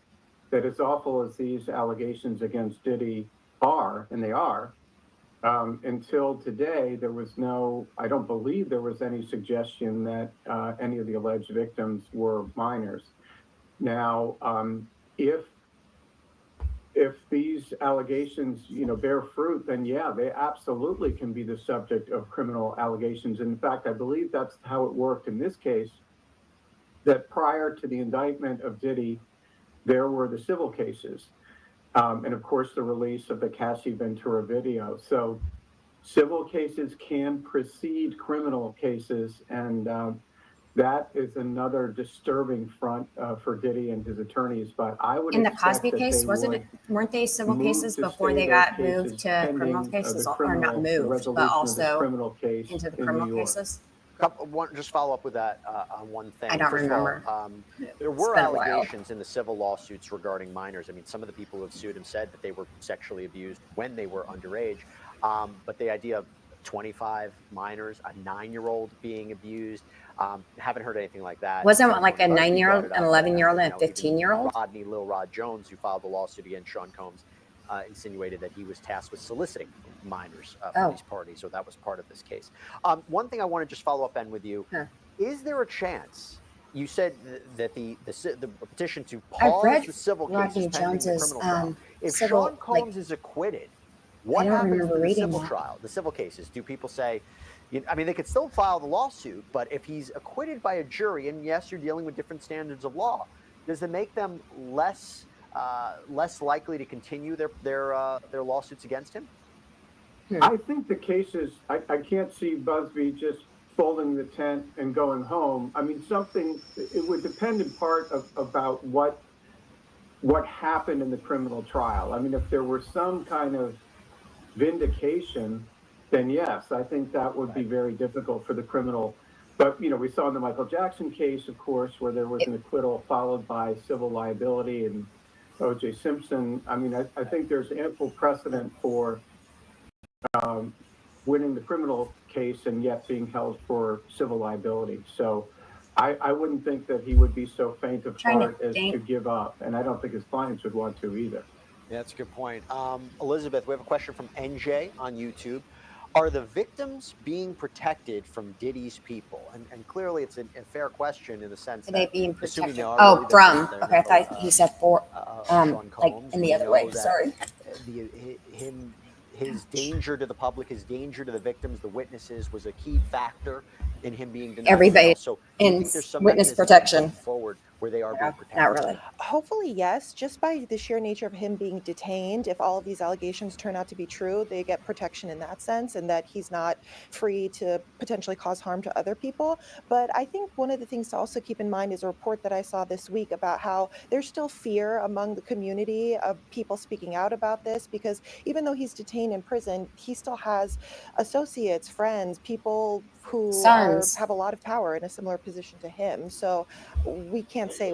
that as awful as these allegations against Diddy are, and they are, until today, I don't believe there was any suggestion that any of the alleged victims were minors. Now, if these allegations, bear fruit, then yeah, they absolutely can be the subject of criminal allegations. In fact, I believe that's how it worked in this case, that prior to the indictment of Diddy, there were the civil cases. And of course, the release of the Cassie Ventura video. So civil cases can precede criminal cases. And that is another disturbing front for Diddy and his attorneys. But I would in the Cosby case, weren't they civil cases before they got moved to criminal cases, or not moved, but also into the criminal cases? Just follow up with that on one thing. I don't First remember. Of all, there It's were been a while. allegations in the civil lawsuits regarding minors. I mean, some of the people who have sued him said that they were sexually abused when they were underage. But the idea of 25 minors, a 9-year-old being abused, haven't heard anything like that. Wasn't And it like when a Busby 9-year-old, brought it an up, 11-year-old, and a even 15-year-old? Rodney Lil Rod Jones, who filed the lawsuit against Sean Combs, insinuated that he was tasked with soliciting minors for these parties, so that was part of this case. One thing I want to just follow up on with you: is there a chance? You said that the petition to pause the civil cases pending the criminal trial. If Sean Combs is acquitted, what happens to the civil trial, the civil cases? Do people say? I mean, they could still file the lawsuit, but if he's acquitted by a jury, and yes, you're dealing with different standards of law, does it make them less likely to continue their lawsuits against him? I think the cases, I can't see Busby just folding the tent and going home. I mean, it would depend in part about what happened in the criminal trial. I mean, if there were some kind of vindication, then yes, I think that would be very difficult for the criminal. But, we saw in the Michael Jackson case, of course, where there was an acquittal followed by civil liability, and O.J. Simpson. I mean, I think there's ample precedent for winning the criminal case and yet being held for civil liability. So I wouldn't think that he would be so faint of heart as to give up. And I don't think his clients would want to either. Yeah, that's a good point. Elizabeth, we have a question from NJ on YouTube. Are the victims being protected from Diddy's people? And clearly it's a fair question in the sense that... Are they being protected? They are Oh, really from. victims, Okay, I thought he said for, Sean like Combs. in the We other know way. that Sorry. His danger to the public, his danger to the victims, the witnesses, was a key factor in him being denied Everybody bail. So do you think there's some witness mechanism protection going forward where they are being protected? Not really. Hopefully, yes. Just by the sheer nature of him being detained, if all of these allegations turn out to be true, they get protection in that sense, and that he's not free to potentially cause harm to other people. But I think one of the things to also keep in mind is a report that I saw this week about how there's still fear among the community of people speaking out about this, because even though he's detained in prison, he still has associates, friends, people who have a lot of power in a similar position to him. So we can't say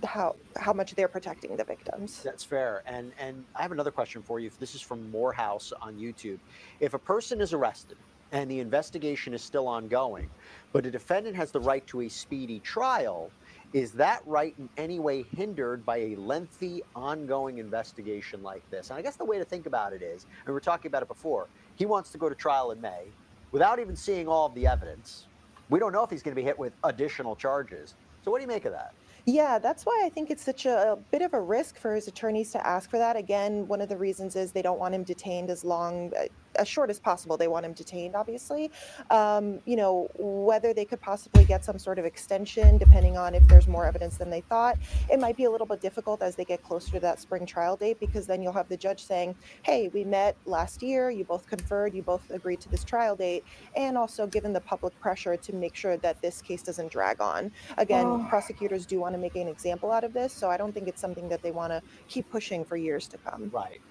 how much they're protecting the victims. That's fair. And I have another question for you. This is from Morehouse on YouTube. If a person is arrested and the investigation is still ongoing, but a defendant has the right to a speedy trial, is that right in any way hindered by a lengthy, ongoing investigation like this? And I guess the way to think about it is, and we were talking about it before, he wants to go to trial in May without even seeing all of the evidence. We don't know if he's going to be hit with additional charges. So what do you make of that? Yeah, that's why I think it's such a bit of a risk for his attorneys to ask for that. Again, one of the reasons is they don't want him detained as short as possible. They want him detained, obviously. Whether they could possibly get some sort of extension, depending on if there's more evidence than they thought, it might be a little bit difficult as they get closer to that spring trial date, because then you'll have the judge saying, hey, we met last year, you both conferred, you both agreed to this trial date, and also given the public pressure to make sure that this case doesn't drag on. Again, prosecutors do want to make an example out of this, so I don't think it's something that they want to keep pushing for years to come. Right.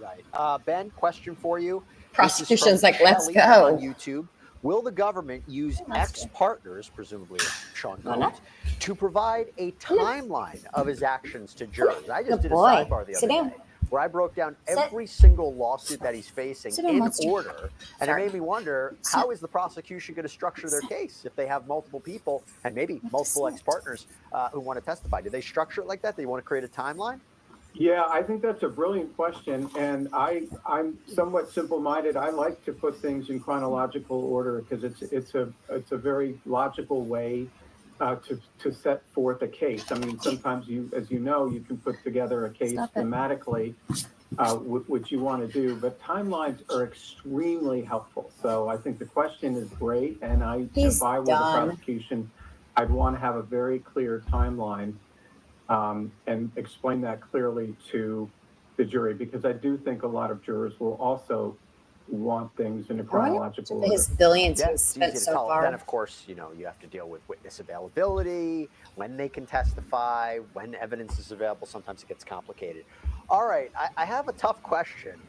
Ben, question for you. Prosecution's like, let's go. On YouTube. Will the government use ex-partners, presumably Sean Combs, to provide a timeline of his actions to jurors? I just did a sidebar the other day where I broke down every single lawsuit that he's facing in order, and it made me wonder, how is the prosecution going to structure their case if they have multiple people and maybe multiple ex-partners who want to testify? Do they structure it like that? Do they want to create a timeline? Yeah, I think that's a brilliant question, and I'm somewhat simple-minded. I like to put things in chronological order because it's a very logical way to set forth a case. I mean, sometimes as you know, you can put together a case thematically, which you want to do, but timelines are extremely helpful. So I think the question is great, and if I were the prosecution, I'd want to have a very clear timeline. And explain that clearly to the jury, because I do think a lot of jurors will also want things in a chronological order. His billions he's spent so far. Then, of course, you have to deal with witness availability, when they can testify, when evidence is available. Sometimes it gets complicated. All right, I have a tough question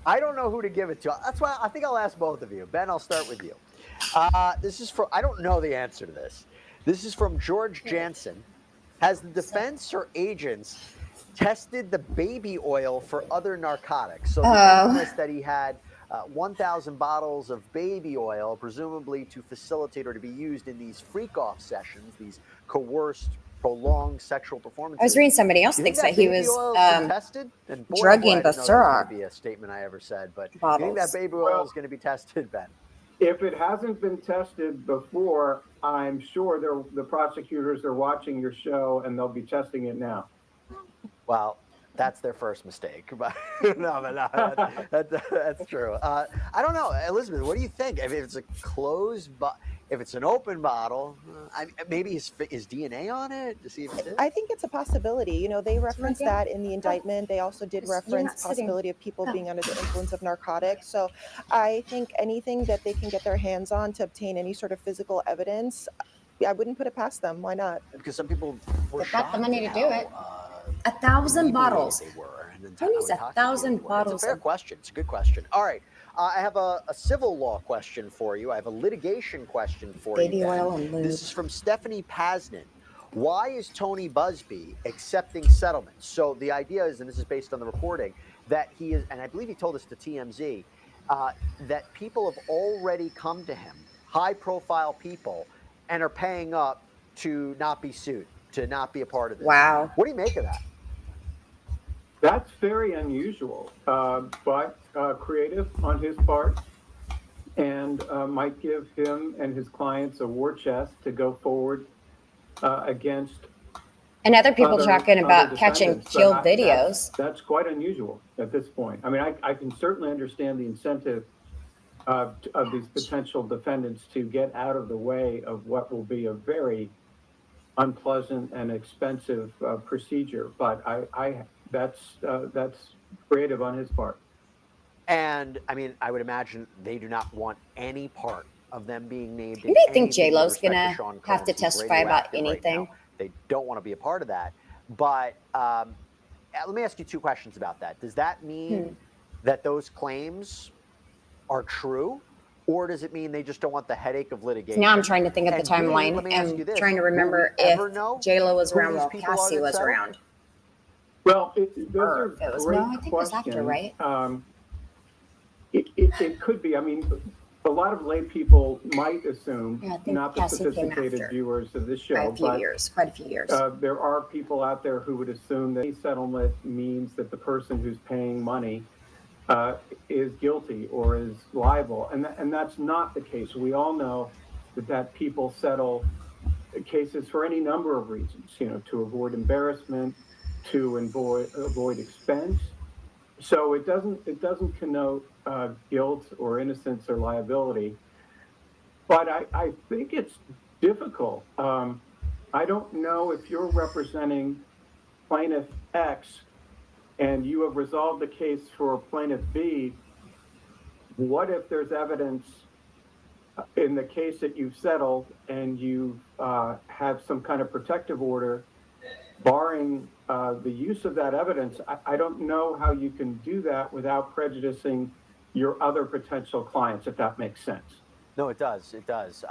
I don't know who to give it to. That's why I think I'll ask both of you. Ben, I'll start with you. This is I don't know the answer to this. This is from George Jansen. Has the defense or agents tested the baby oil for other narcotics? So the infamous that he had 1,000 bottles of baby oil, presumably to facilitate or to be used in these freak-off sessions, these coerced, prolonged sexual performances. I was reading somebody else thinks that he was tested, and boy, drugging I didn't know that was going to be a statement I ever said. But you think that baby oil is going to be tested, Ben? If it hasn't been tested before, I'm sure the prosecutors are watching your show and they'll be testing it now. Well, that's their first mistake. But that's true. I don't know, Elizabeth. What do you think? If it's a closed, if it's an open bottle, maybe his DNA on it to see if it is. I think it's a possibility. You know, they referenced that in the indictment. They also did reference possibility of people being under the influence of narcotics. So I think anything that they can get their hands on to obtain any sort of physical evidence, I wouldn't put it past them. Why not? Because some people were They've got the money to shocked do at it. how, 1,000 bottles. They were, and then Who needs how 1,000 bottles? It's a fair question. It's a good question. All right. I have a civil law question for you. I have a litigation question for you. Baby oil and lube. This is from Stephanie Pasnin. Why is Tony Busby accepting settlements? So the idea is, and this is based on the reporting, that he is, and I believe he told us to TMZ, that people have already come to him, high-profile people, and are paying up to not be sued, to not be a part of this. Wow. What do you make of that? That's very unusual, but creative on his part, and might give him and his clients a war chest to go forward against. And other people talking about catching killed videos. That's quite unusual at this point. I mean, I can certainly understand the incentive of these potential defendants to get out of the way of what will be a very unpleasant and expensive procedure, but that's creative on his part. And I mean, I would imagine they do not want any part of them being named. You may think J-Lo's gonna have to testify about anything. Right, they don't want to be a part of that. But let me ask you two questions about that. Does that mean that those claims are true? Or does it mean they just don't want the headache of litigation? Now I'm trying to think of the timeline and trying to remember if J-Lo was around while Cassie was around. Well, those are great questions. No, I think it was after, right? It could be. I mean, a lot of lay people might assume, not the sophisticated viewers of this show, quite a few years. There are people out there who would assume that a settlement means that the person who's paying money is guilty or is liable, and that's not the case. We all know that people settle cases for any number of reasons, you know, to avoid embarrassment, to avoid expense. So it doesn't connote guilt or innocence or liability. But I think it's difficult. I don't know if you're representing plaintiff X and you have resolved the case for plaintiff B. What if there's evidence in the case that you've settled and you have some kind of protective order barring the use of that evidence? I don't know how you can do that without prejudicing your other potential clients, if that makes sense. No, it does. It does.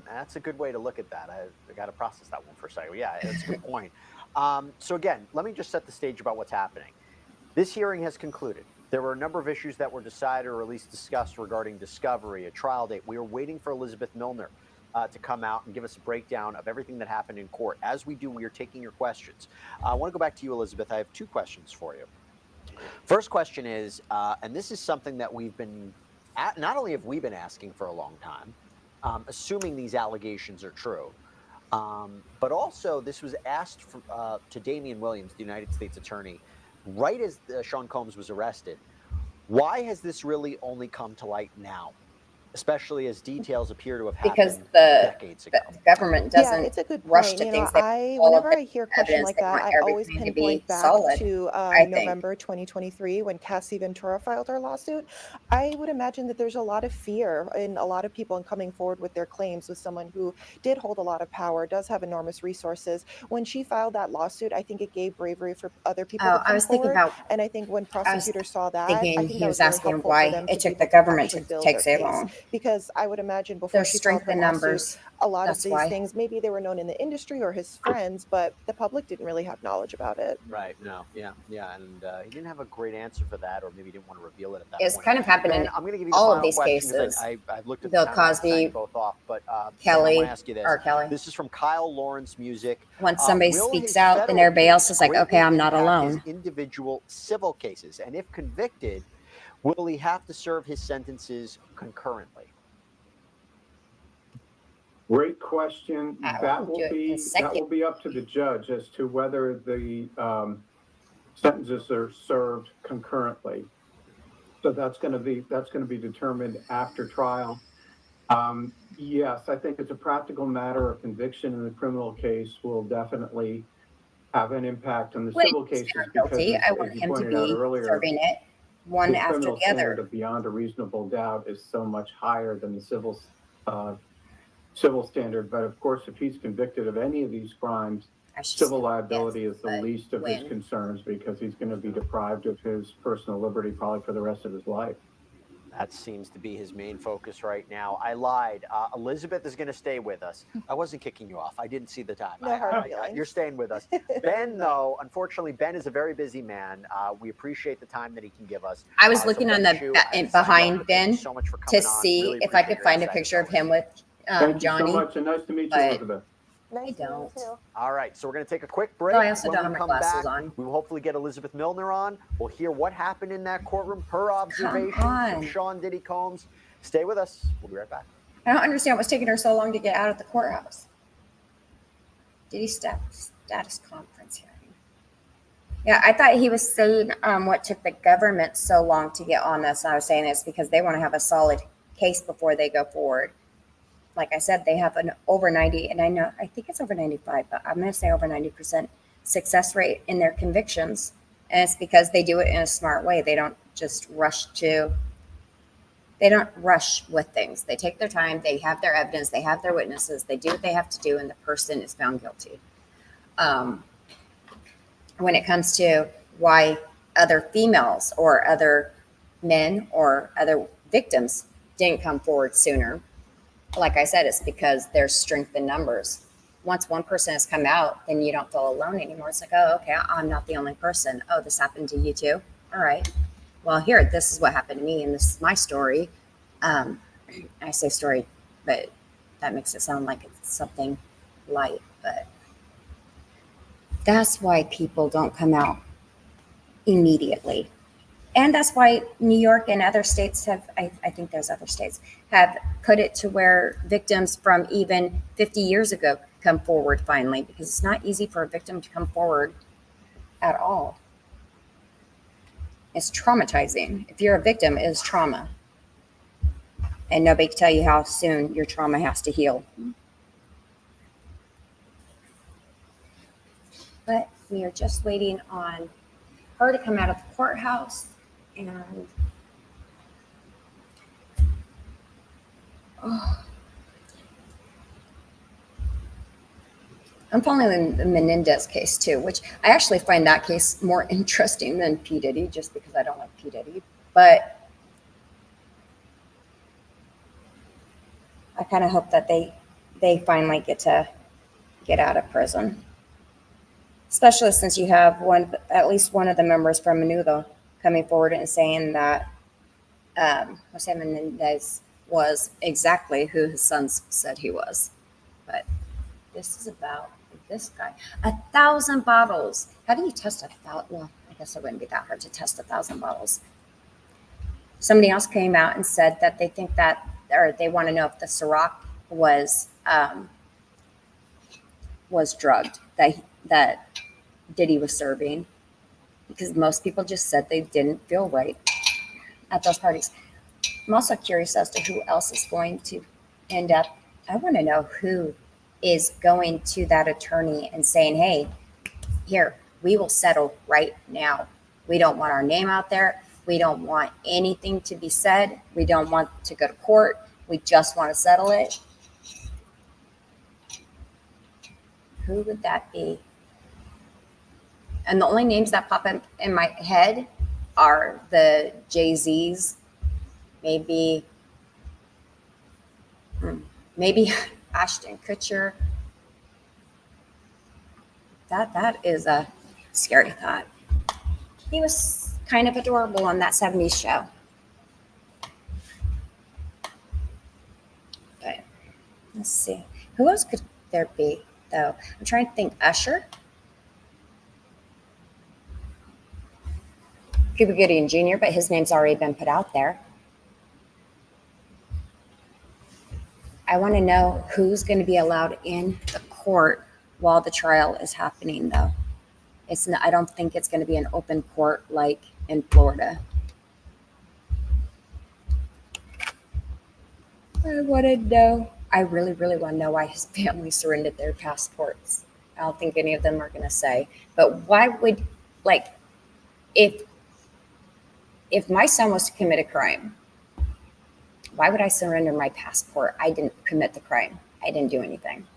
That's a good way to look at that. I got to process that one for a second. Yeah, that's a good point. So again, let me just set the stage about what's happening. This hearing has concluded. There were a number of issues that were decided or at least discussed regarding discovery, a trial date. We are waiting for Elizabeth Milner to come out and give us a breakdown of everything that happened in court. As we do, we are taking your questions. I want to go back to you, Elizabeth. I have two questions for you. First question is, and this is something that we've been, not only have we been asking for a long time, assuming these allegations are true, but also this was asked to Damian Williams, the United States Attorney, right as Sean Combs was arrested. Why has this really only come to light now? especially as details appear to have because happened the decades ago. government doesn't it's a good rush point. to You know, things. They I all of whenever the I hear a question evidence, like they that, want I always everything to be pinpoint back solid. to I think. November 2023 when Cassie Ventura filed her lawsuit. I would imagine that there's a lot of fear in a lot of people in coming forward with their claims with someone who did hold a lot of power, does have enormous resources. When she filed that lawsuit, I think it gave bravery for other people Oh, to I come was thinking forward. about. And I think when I was prosecutors saw that, I thinking think he that was was very asking helpful for why them it to be took the able to government actually to build take their so case. long. Because I would imagine before Their she filed strength her in lawsuit, numbers. a lot of That's these why. things, maybe they were known in the industry or his friends, but the public didn't really have knowledge about it. Right. No. Yeah. And he didn't have a great answer for that, or maybe he didn't want to reveal it at that It's point. kind of happened in Ben, I'm going to give you the all of final these question because cases. I've looked at Bill the time and I Cosby, signed both off. But Ben, I want Kelly, to ask you this. or Kelly. This is from Kyle Lawrence Music. When somebody Will speaks his out, then federal everybody else case is like, okay, greatly I'm not impact his alone. individual civil cases? And if convicted, will he have to serve his sentences concurrently? Great question. That will be up to the judge as to whether the sentences are served concurrently. So that's going to be determined after trial. Yes, I think it's a practical matter. A conviction in the criminal case will definitely have an impact on the When civil he's cases found because, guilty, I as want you him to pointed out be earlier, serving it one the after criminal the standard other. of beyond a reasonable doubt is so much higher than the civil standard. But of course, if he's convicted of any of these crimes, civil liability is the least of his concerns because he's going to be deprived of his personal liberty probably for the rest of his life. That seems to be his main focus right now. I lied. Elizabeth is going to stay with us. I wasn't kicking you off. I didn't see the time. No hard feelings. You're staying with us. Ben, though, unfortunately, Ben is a very busy man. We appreciate the time that he can give us. I was looking on the behind Ben so much for to coming on. see Really if I appreciate could your find a insight, picture as of him with Thank Johnny. you so much, and nice to meet you, but Elizabeth. Nice I don't. All right, so we're going to take a quick break. No, I also When don't we have my come glasses back, on. we will hopefully get Elizabeth Milner on. We'll hear what happened in that courtroom, her observations on. from Sean Diddy Combs. Stay with us. We'll be right back. I don't understand what's taking her so long to get out of the courthouse. Diddy status conference hearing. Yeah, I thought he was saying what took the government so long to get on this. And I was saying it's because they want to have a solid case before they go forward. Like I said, they have an over 90, and I think it's over 95, but I'm going to say over 90% success rate in their convictions. And it's because they do it in a smart way. They don't just they don't rush with things. They take their time. They have their evidence. They have their witnesses. They do what they have to do, and the person is found guilty. When it comes to why other females or other men or other victims didn't come forward sooner, like I said, it's because there's strength in numbers. Once one person has come out, then you don't feel alone anymore. It's like, oh, okay, I'm not the only person. Oh, this happened to you too? All right. Well, here, this is what happened to me, and this is my story. I say story, but that makes it sound like it's something light. But that's why people don't come out immediately. And that's why New York and other states have, I think there's other states, have put it to where victims from even 50 years ago come forward finally, because it's not easy for a victim to come forward at all. It's traumatizing. If you're a victim, it is trauma. And nobody can tell you how soon your trauma has to heal. But we are just waiting on her to come out of the courthouse. And I'm following the Menendez case too, which I actually find that case more interesting than P. Diddy, just because I don't like P. Diddy. But I kind of hope that they finally get out of prison, especially since you have at least one of the members from Menudo coming forward and saying that Jose Menendez was exactly who his sons said he was. But this is about this guy. 1,000 bottles. How do you test 1,000? Well, I guess it wouldn't be that hard to test 1,000 bottles. Somebody else came out and said that they think that, or they want to know if the Ciroc was drugged, that Diddy was serving, because most people just said they didn't feel right at those parties. I'm also curious as to who else is going to end up. I want to know who is going to that attorney and saying, hey, here, we will settle right now. We don't want our name out there. We don't want anything to be said. We don't want to go to court. We just want to settle it. Who would that be? And the only names that pop up in my head are the Jay-Z's, maybe Ashton Kutcher. That is a scary thought. He was kind of adorable on that 70s show. But let's see. Who else could there be, though? I'm trying to think. Usher? Cuba Gooding Jr., but his name's already been put out there. I want to know who's going to be allowed in the court while the trial is happening, though. I don't think it's going to be an open court like in Florida. I want to know. I really, really want to know why his family surrendered their passports. I don't think any of them are going to say. But why would, like, if my son was to commit a crime, why would I surrender my passport? I didn't commit the crime. I didn't do anything.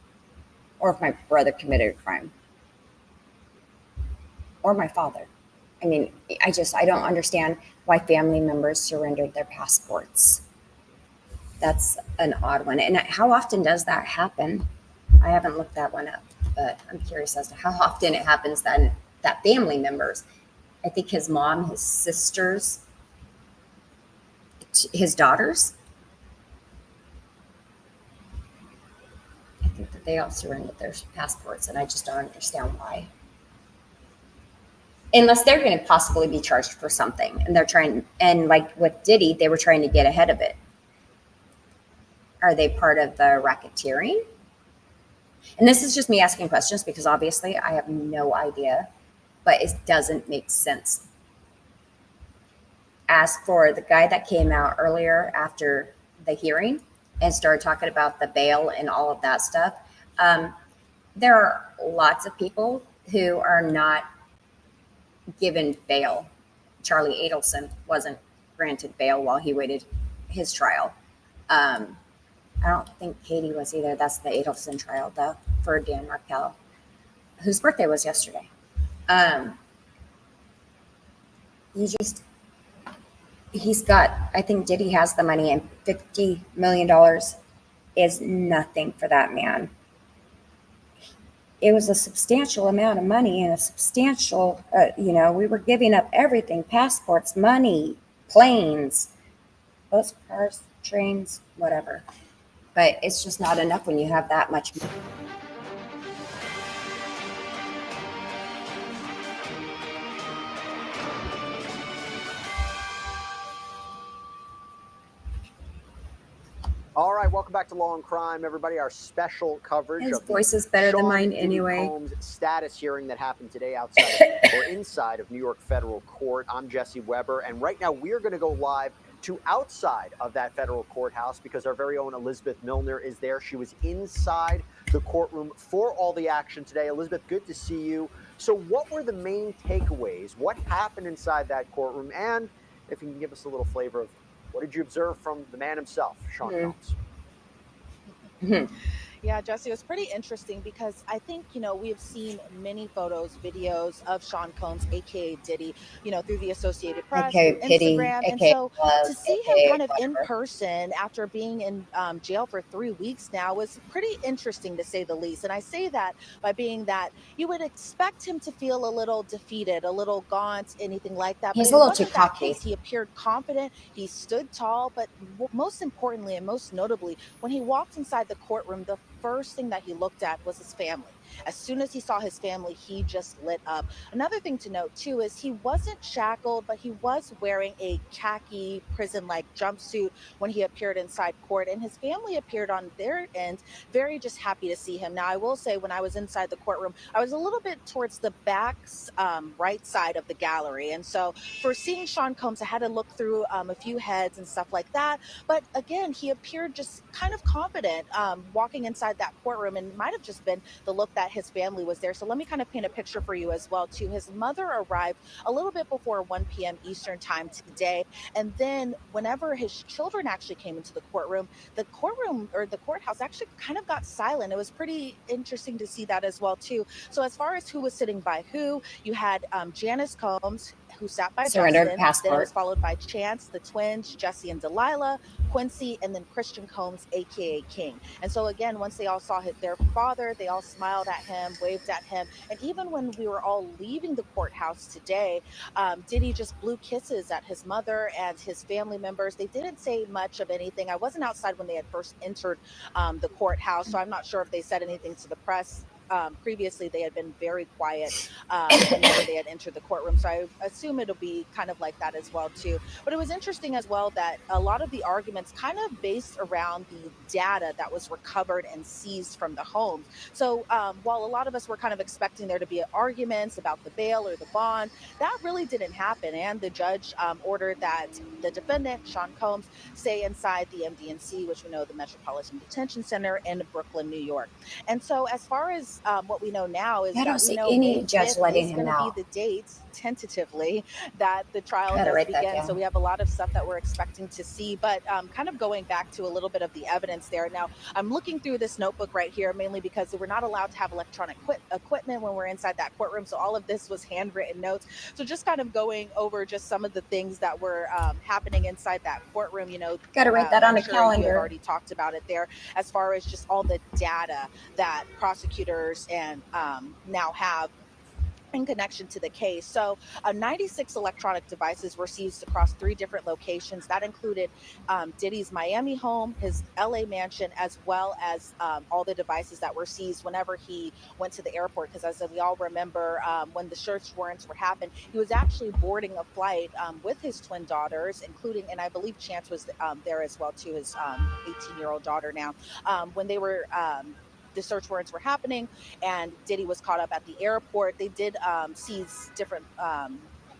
Or if my brother committed a crime. Or my father. I mean, I don't understand why family members surrendered their passports. That's an odd one. And how often does that happen? I haven't looked that one up, but I'm curious as to how often it happens that family members, I think his mom, his sisters, his daughters, I think that they all surrendered their passports, and I just don't understand why. Unless they're going to possibly be charged for something, and they're trying, and like with Diddy, they were trying to get ahead of it. Are they part of the racketeering? And this is just me asking questions because obviously I have no idea, but it doesn't make sense. As for the guy that came out earlier after the hearing and started talking about the bail and all of that stuff, there are lots of people who are not given bail. Charlie Adelson wasn't granted bail while he waited his trial. I don't think Katie was either. That's the Adelson trial, though, for Dan Markel, whose birthday was yesterday. He's got, I think Diddy has the money, and $50 million is nothing for that man. It was a substantial amount of money and a substantial, we were giving up everything, passports, money, planes, boats, cars, trains, whatever. But it's just not enough when you have that much money. All right, welcome back to Law and Crime, everybody. Our special coverage His of voice is better than mine anyway. Combs' status hearing that happened today outside or inside of New York Federal Court. I'm Jesse Weber, and right now we're going to go live to outside of that federal courthouse because our very own Elizabeth Milner is there. She was inside the courtroom for all the action today. Elizabeth, good to see you. So what were the main takeaways? What happened inside that courtroom? And if you can give us a little flavor of what did you observe from the man himself, Sean Combs? Yeah, Jesse, it was pretty interesting because I think, we have seen many photos, videos of Sean Combs, aka Diddy, through the Associated Press, through Instagram. And so to see him kind of in person after being in jail for 3 weeks now was pretty interesting, to say the least. And I say that by being that you would expect him to feel a little defeated, a little gaunt, anything like that. He's but a it little wasn't too that cocky. case. He appeared confident. He stood tall. But most importantly and most notably, when he walked inside the courtroom, the first thing that he looked at was his family. As soon as he saw his family, he just lit up. Another thing to note too is he wasn't shackled, but he was wearing a khaki prison-like jumpsuit when he appeared inside court, and his family appeared on their end very just happy to see him. Now, I will say, when I was inside the courtroom, I was a little bit towards the back right side of the gallery, and so for seeing Sean Combs, I had to look through a few heads and stuff like that. But again, he appeared just kind of confident walking inside that courtroom, and it might have just been the look that his family was there. So let me kind of paint a picture for you as well too. His mother arrived a little bit before 1 p.m. Eastern time today, and then whenever his children actually came into the courtroom, the courtroom or the courthouse actually kind of got silent. It was pretty interesting to see that as well too. So as far as who was sitting by who, you had Janice Combs, who sat by Surrendered Justin. passport. Then it was followed by Chance, the twins, Jesse and Delilah, Quincy, and then Christian Combs, aka King. And so again, once they all saw their father, they all smiled at him, waved at him. And even when we were all leaving the courthouse today, Diddy just blew kisses at his mother and his family members. They didn't say much of anything. I wasn't outside when they had first entered the courthouse, so I'm not sure if they said anything to the press. Previously, they had been very quiet whenever they had entered the courtroom. So I assume it'll be kind of like that as well too. But it was interesting as well that a lot of the arguments kind of based around the data that was recovered and seized from the homes. So while a lot of us were kind of expecting there to be arguments about the bail or the bond, that really didn't happen. And the judge ordered that the defendant, Sean Combs, stay inside the MDNC, which we know the Metropolitan Detention Center in Brooklyn, New York. And so as far as what we know now is I don't that we see know any May judge 5th letting is him going to be out. the date, tentatively, that the trial Gotta does write that begin. down. So we have a lot of stuff that we're expecting to see. But kind of going back to a little bit of the evidence there. Now, I'm looking through this notebook right here, mainly because we're not allowed to have electronic equipment when we're inside that courtroom. So all of this was handwritten notes. So just kind of going over just some of the things that were happening inside that courtroom, Gotta write that on I'm a sure you have calendar. already talked about it there, as far as just all the data that prosecutors and now have in connection to the case. So 96 electronic devices were seized across 3 different locations. That included Diddy's Miami home, his LA mansion, as well as all the devices that were seized whenever he went to the airport. Because as we all remember, when the search warrants were happened, he was actually boarding a flight with his twin daughters, including, and I believe Chance was there as well too, his 18-year-old daughter now, when they were the search warrants were happening and Diddy was caught up at the airport. They did seize different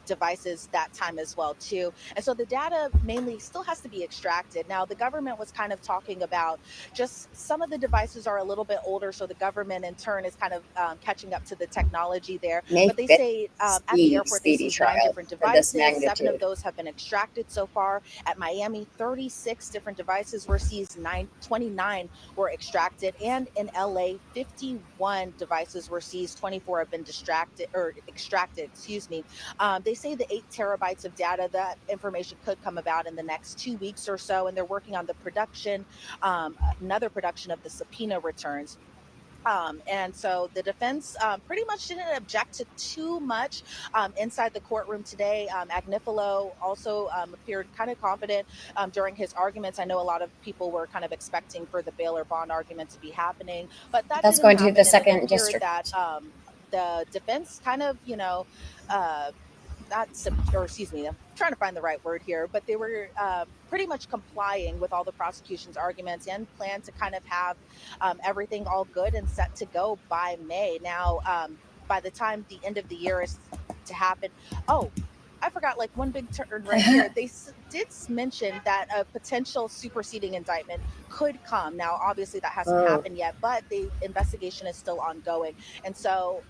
devices that time as well too, and so the data mainly still has to be extracted. Now the government was kind of talking about just some of the devices are a little bit older, so the government in turn is kind of catching up to the technology there. May But they 5th, say at the airport they speedy seized 9 trial different for this devices. 7 of magnitude. those have been extracted so far. At Miami, 36 different devices were seized, 29 were extracted, and in LA, 51 devices were seized, 24 have been extracted, excuse me. They say the 8 terabytes of data, that information could come about in the next 2 weeks or so, and they're working on the production, another production of the subpoena returns. And so the defense pretty much didn't object to too much inside the courtroom today. Agnifilo also appeared kind of confident during his arguments. I know a lot of people were kind of expecting for the bail or bond argument to be happening, but that That's didn't going to happen. the And it second appeared district. that the defense kind of, uh, not or excuse me, I'm trying to find the right word here, but they were pretty much complying with all the prosecution's arguments and plan to kind of have everything all good and set to go by May. Now, by the time the end of the year is to happen, oh, I forgot like one big turn right here. They did mention that a potential superseding indictment could come. Now, obviously, that hasn't happened yet, but the investigation is still ongoing. And so,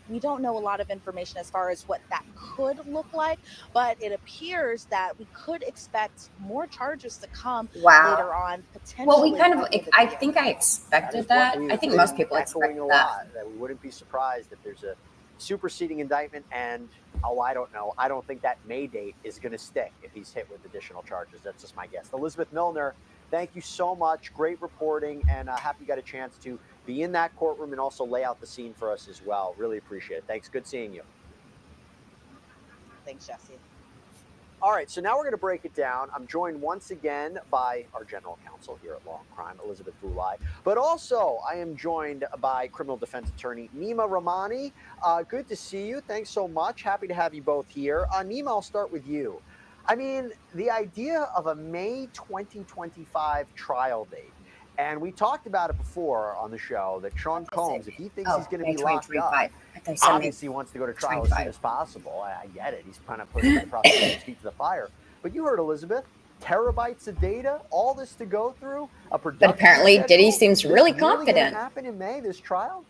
we don't know a lot of information as far as what that could look like, but it appears that we could expect more charges to come later on, potentially. Well, we kind of, by the end of I the year. think I expected that. I think most people expect a that. lot, that we wouldn't be surprised if there's a superseding indictment, and I don't know. I don't think that May date is going to stick if he's hit with additional charges. That's just my guess. Elizabeth Milner, thank you so much. Great reporting, and happy you got a chance to be in that courtroom and also lay out the scene for us as well. Really appreciate it. Thanks. Good seeing you. Thanks, Jesse. All right, so now we're going to break it down. I'm joined once again by our general counsel here at Law and Crime, Elizabeth Vulai, but also I am joined by criminal defense attorney Nima Rahmani. Good to see you. Thanks so much. Happy to have you both here. Nima, I'll start with you. I mean, the idea of a May 2025 trial date, and we talked about it before on the show, that Sean Combs, if he thinks he's going to be locked up, obviously wants to go to trial as soon as possible. I get it. He's kind of putting the prosecution's feet to the fire. But you heard Elizabeth, terabytes of data, all this to go through. But apparently Diddy seems really confident. Happen in May, this trial?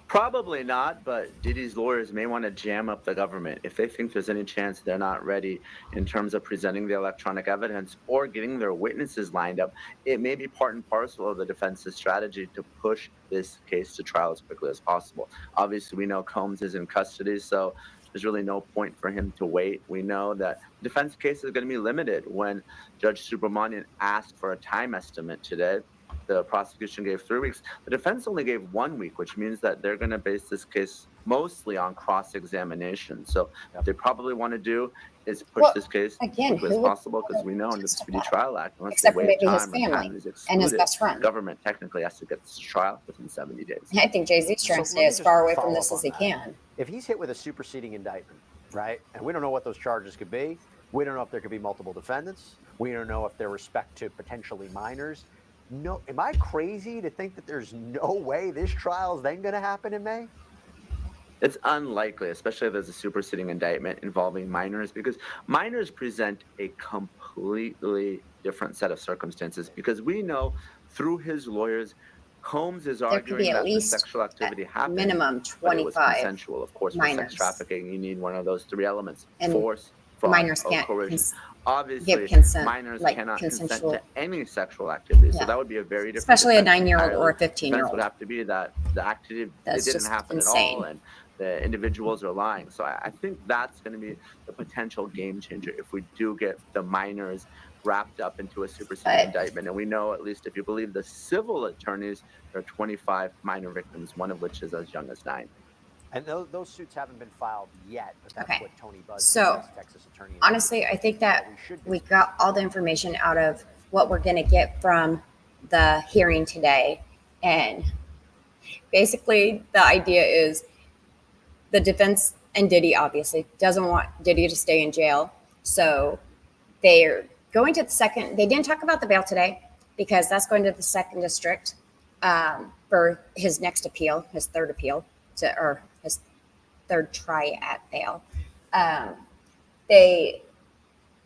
Probably not, but Diddy's lawyers may want to jam up the government if they think there's any chance they're not ready in terms of presenting the electronic evidence or getting their witnesses lined up. It may be part and parcel of the defense's strategy to push this case to trial as quickly as possible. Obviously, we know Combs is in custody, so there's really no point for him to wait. We know that the defense case is going to be limited. When Judge Subramanian asked for a time estimate today, the prosecution gave 3 weeks. The defense only gave 1 week, which means that they're going to base this case mostly on cross-examination. So what they probably want to do is push this case as quickly as possible, because we know in the Speedy Trial Act, unless they wait time and time is excluded, the government technically has to get this trial within 70 days. I think Jay-Z's trying to stay as far away from this as he can. If he's hit with a superseding indictment, right, and we don't know what those charges could be, we don't know if there could be multiple defendants, we don't know if they're respect to potentially minors. No, am I crazy to think that there's no way this trial is then going to happen in May? It's unlikely, especially if there's a superseding indictment involving minors, because minors present a completely different set of circumstances. Because we know through his lawyers, Combs is arguing that the sexual activity happened, minimum 25 but it was consensual. Of course, with sex trafficking, you need one of those three elements: force, fraud, minors or can't coercion. Obviously, give consent, minors like cannot consent consensual to any sexual activity, so that would be a very different. Especially a defense 9-year-old or a entirely. 15-year-old. Defense would have to be that the activity That's it didn't just happen insane. at all, and the individuals are lying. So I think that's going to be the potential game changer if we do get the minors wrapped up into a superseding indictment. And we know, at least if you believe the civil attorneys, there are 25 minor victims, one of which is as young as 9. And those suits haven't been filed yet, but that's what Tony Buzz, So, Texas attorney. honestly, I think that we got all the information out of what we're going to get from the hearing today. And basically, the idea is the defense and Diddy obviously doesn't want Diddy to stay in jail. So they're going to the second. They didn't talk about the bail today because that's going to the second district for his next appeal, his third appeal, or his third try at bail. They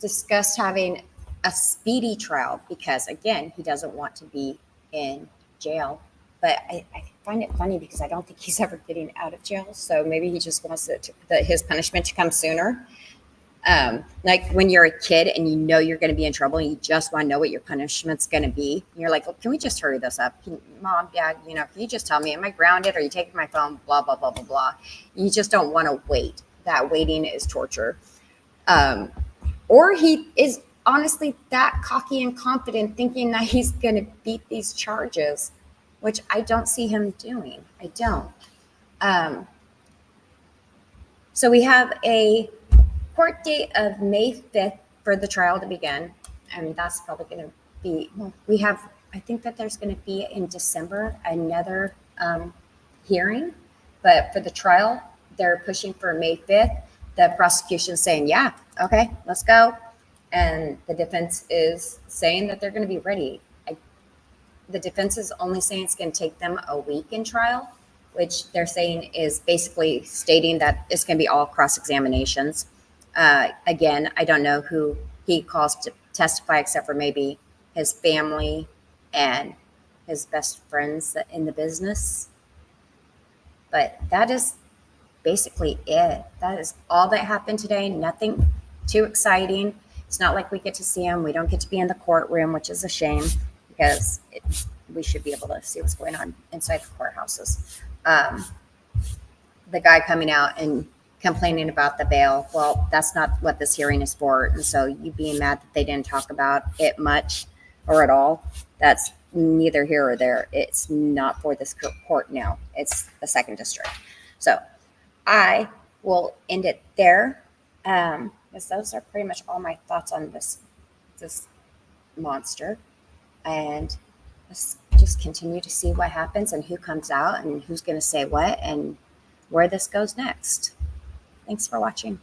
discussed having a speedy trial because, again, he doesn't want to be in jail. But I find it funny because I don't think he's ever getting out of jail. So maybe he just wants his punishment to come sooner. Like when you're a kid and you know you're going to be in trouble and you just want to know what your punishment's going to be. And you're like, well, can we just hurry this up? Mom, Dad, can you just tell me, am I grounded? Are you taking my phone? Blah, blah, blah, blah, blah. You just don't want to wait. That waiting is torture. Or he is honestly that cocky and confident thinking that he's going to beat these charges, which I don't see him doing. I don't. So we have a court date of May 5th for the trial to begin. And that's probably going to be, I think that there's going to be in December another hearing. But for the trial, they're pushing for May 5th. The prosecution's saying, yeah, okay, let's go. And the defense is saying that they're going to be ready. The defense is only saying it's going to take them a week in trial, which they're saying is basically stating that it's going to be all cross-examinations. Again, I don't know who he calls to testify except for maybe his family and his best friends in the business. But that is basically it. That is all that happened today. Nothing too exciting. It's not like we get to see him. We don't get to be in the courtroom, which is a shame because we should be able to see what's going on inside the courthouses. The guy coming out and complaining about the bail, well, that's not what this hearing is for. And so you being mad that they didn't talk about it much or at all, that's neither here or there. It's not for this court now. It's the second district. So I will end it there. Because those are pretty much all my thoughts on this monster. And let's just continue to see what happens and who comes out and who's going to say what and where this goes next. Thanks for watching.